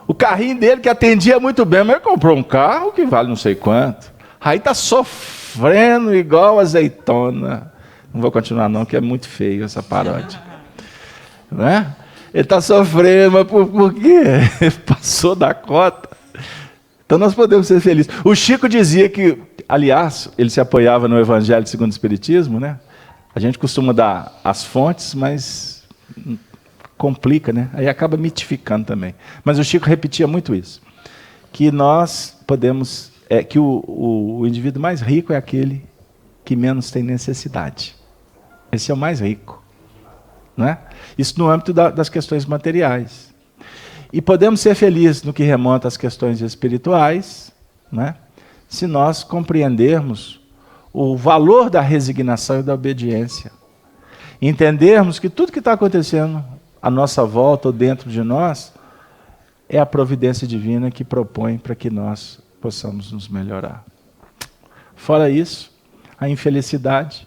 O carrinho dele, que atendia muito bem, mas ele comprou um carro que vale não sei quanto. Aí está sofrendo igual azeitona. Não vou continuar não, que é muito feio essa paródia. Não é? Ele está sofrendo, mas por quê? Passou da cota. Então nós podemos ser felizes. O Chico dizia que, aliás, ele se apoiava no Evangelho segundo o Espiritismo, né? A gente costuma dar as fontes, mas complica, né? Aí acaba mitificando também. Mas o Chico repetia muito isso, que nós podemos, que o indivíduo mais rico é aquele que menos tem necessidade. Esse é o mais rico, não é? Isso no âmbito das questões materiais. E podemos ser felizes no que remonta às questões espirituais, né? Se nós compreendermos o valor da resignação e da obediência. Entendermos que tudo que está acontecendo à nossa volta ou dentro de nós é a providência divina que propõe para que nós possamos nos melhorar. Fora isso, a infelicidade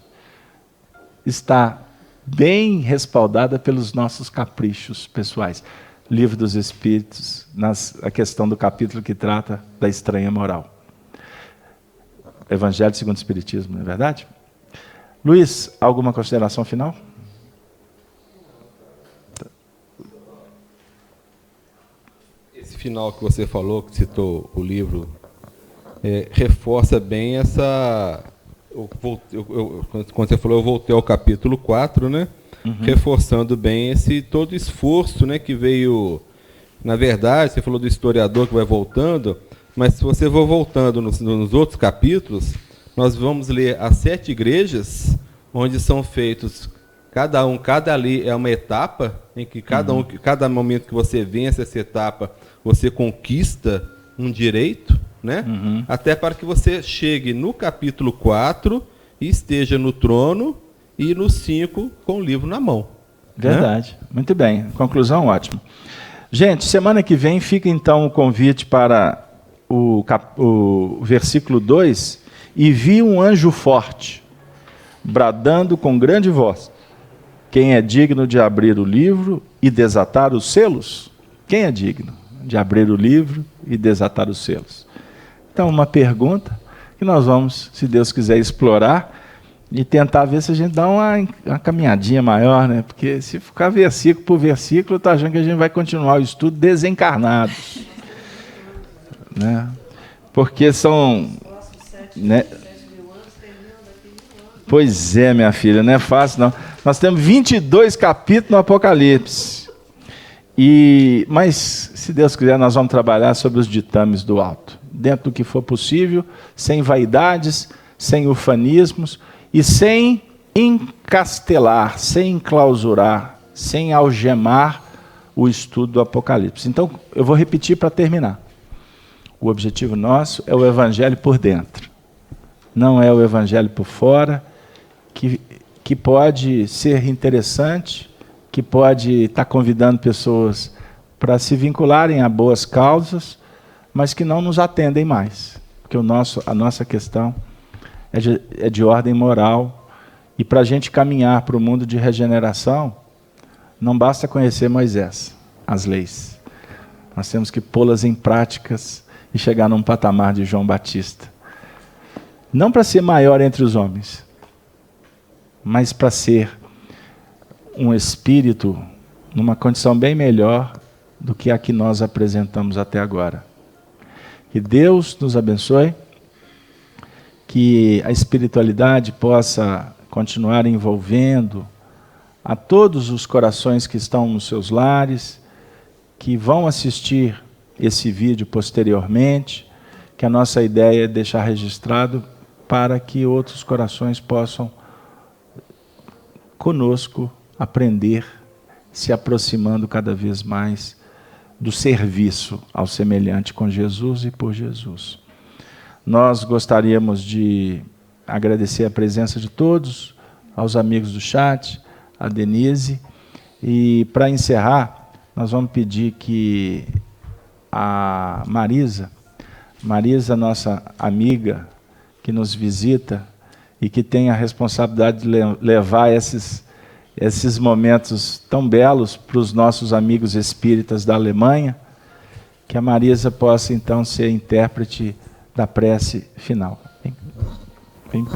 está bem respaldada pelos nossos caprichos pessoais. Livro dos Espíritos, a questão do capítulo que trata da estranha moral. Evangelho segundo o Espiritismo, não é verdade? Luiz, alguma consideração final? Esse final que você falou, que citou o livro, reforça bem essa... quando você falou, eu voltei ao capítulo 4, né? Uhum. Reforçando bem todo o esforço, né, que veio... Na verdade, você falou do historiador que vai voltando, mas se você for voltando nos outros capítulos, nós vamos ler as 7 igrejas, onde são feitos, cada ali é uma etapa, em que cada momento que você vence essa etapa, você conquista um direito, né? Uhum. Até para que você chegue no capítulo 4 e esteja no trono, e no 5 com o livro na mão. Verdade. Né? Muito bem. Conclusão ótima. Gente, semana que vem fica então o convite para o versículo 2. E vi um anjo forte, bradando com grande voz. Quem é digno de abrir o livro e desatar os selos? Quem é digno de abrir o livro e desatar os selos? Então, uma pergunta que nós vamos, se Deus quiser, explorar e tentar ver se a gente dá uma caminhadinha maior, né? Porque se ficar versículo por versículo, está achando que a gente vai continuar o estudo desencarnados. Né? Porque são... Né? Pois é, minha filha, não é fácil não. Nós temos 22 capítulos no Apocalipse. Mas, se Deus quiser, nós vamos trabalhar sobre os ditames do alto. Dentro do que for possível, sem vaidades, sem ufanismos, e sem encastelar, sem enclausurar, sem algemar o estudo do Apocalipse. Então, eu vou repetir para terminar. O objetivo nosso é o Evangelho por dentro. Não é o Evangelho por fora, que pode ser interessante, que pode estar convidando pessoas para se vincularem a boas causas, mas que não nos atendem mais. Porque a nossa questão é de ordem moral. E para a gente caminhar para o mundo de regeneração, não basta conhecer Moisés, as leis. Nós temos que pô-las em práticas e chegar num patamar de João Batista. Não para ser maior entre os homens, mas para ser um espírito numa condição bem melhor do que a que nós apresentamos até agora. Que Deus nos abençoe, que a espiritualidade possa continuar envolvendo a todos os corações que estão nos seus lares, que vão assistir esse vídeo posteriormente, que a nossa ideia é deixar registrado para que outros corações possam conosco aprender, se aproximando cada vez mais do serviço ao semelhante com Jesus e por Jesus. Nós gostaríamos de agradecer a presença de todos, aos amigos do chat, a Denise, e para encerrar, nós vamos pedir que a Marisa, nossa amiga que nos visita e que tem a responsabilidade de levar esses momentos tão belos para os nossos amigos espíritas da Alemanha, que a Marisa possa então ser intérprete da prece final. Vem.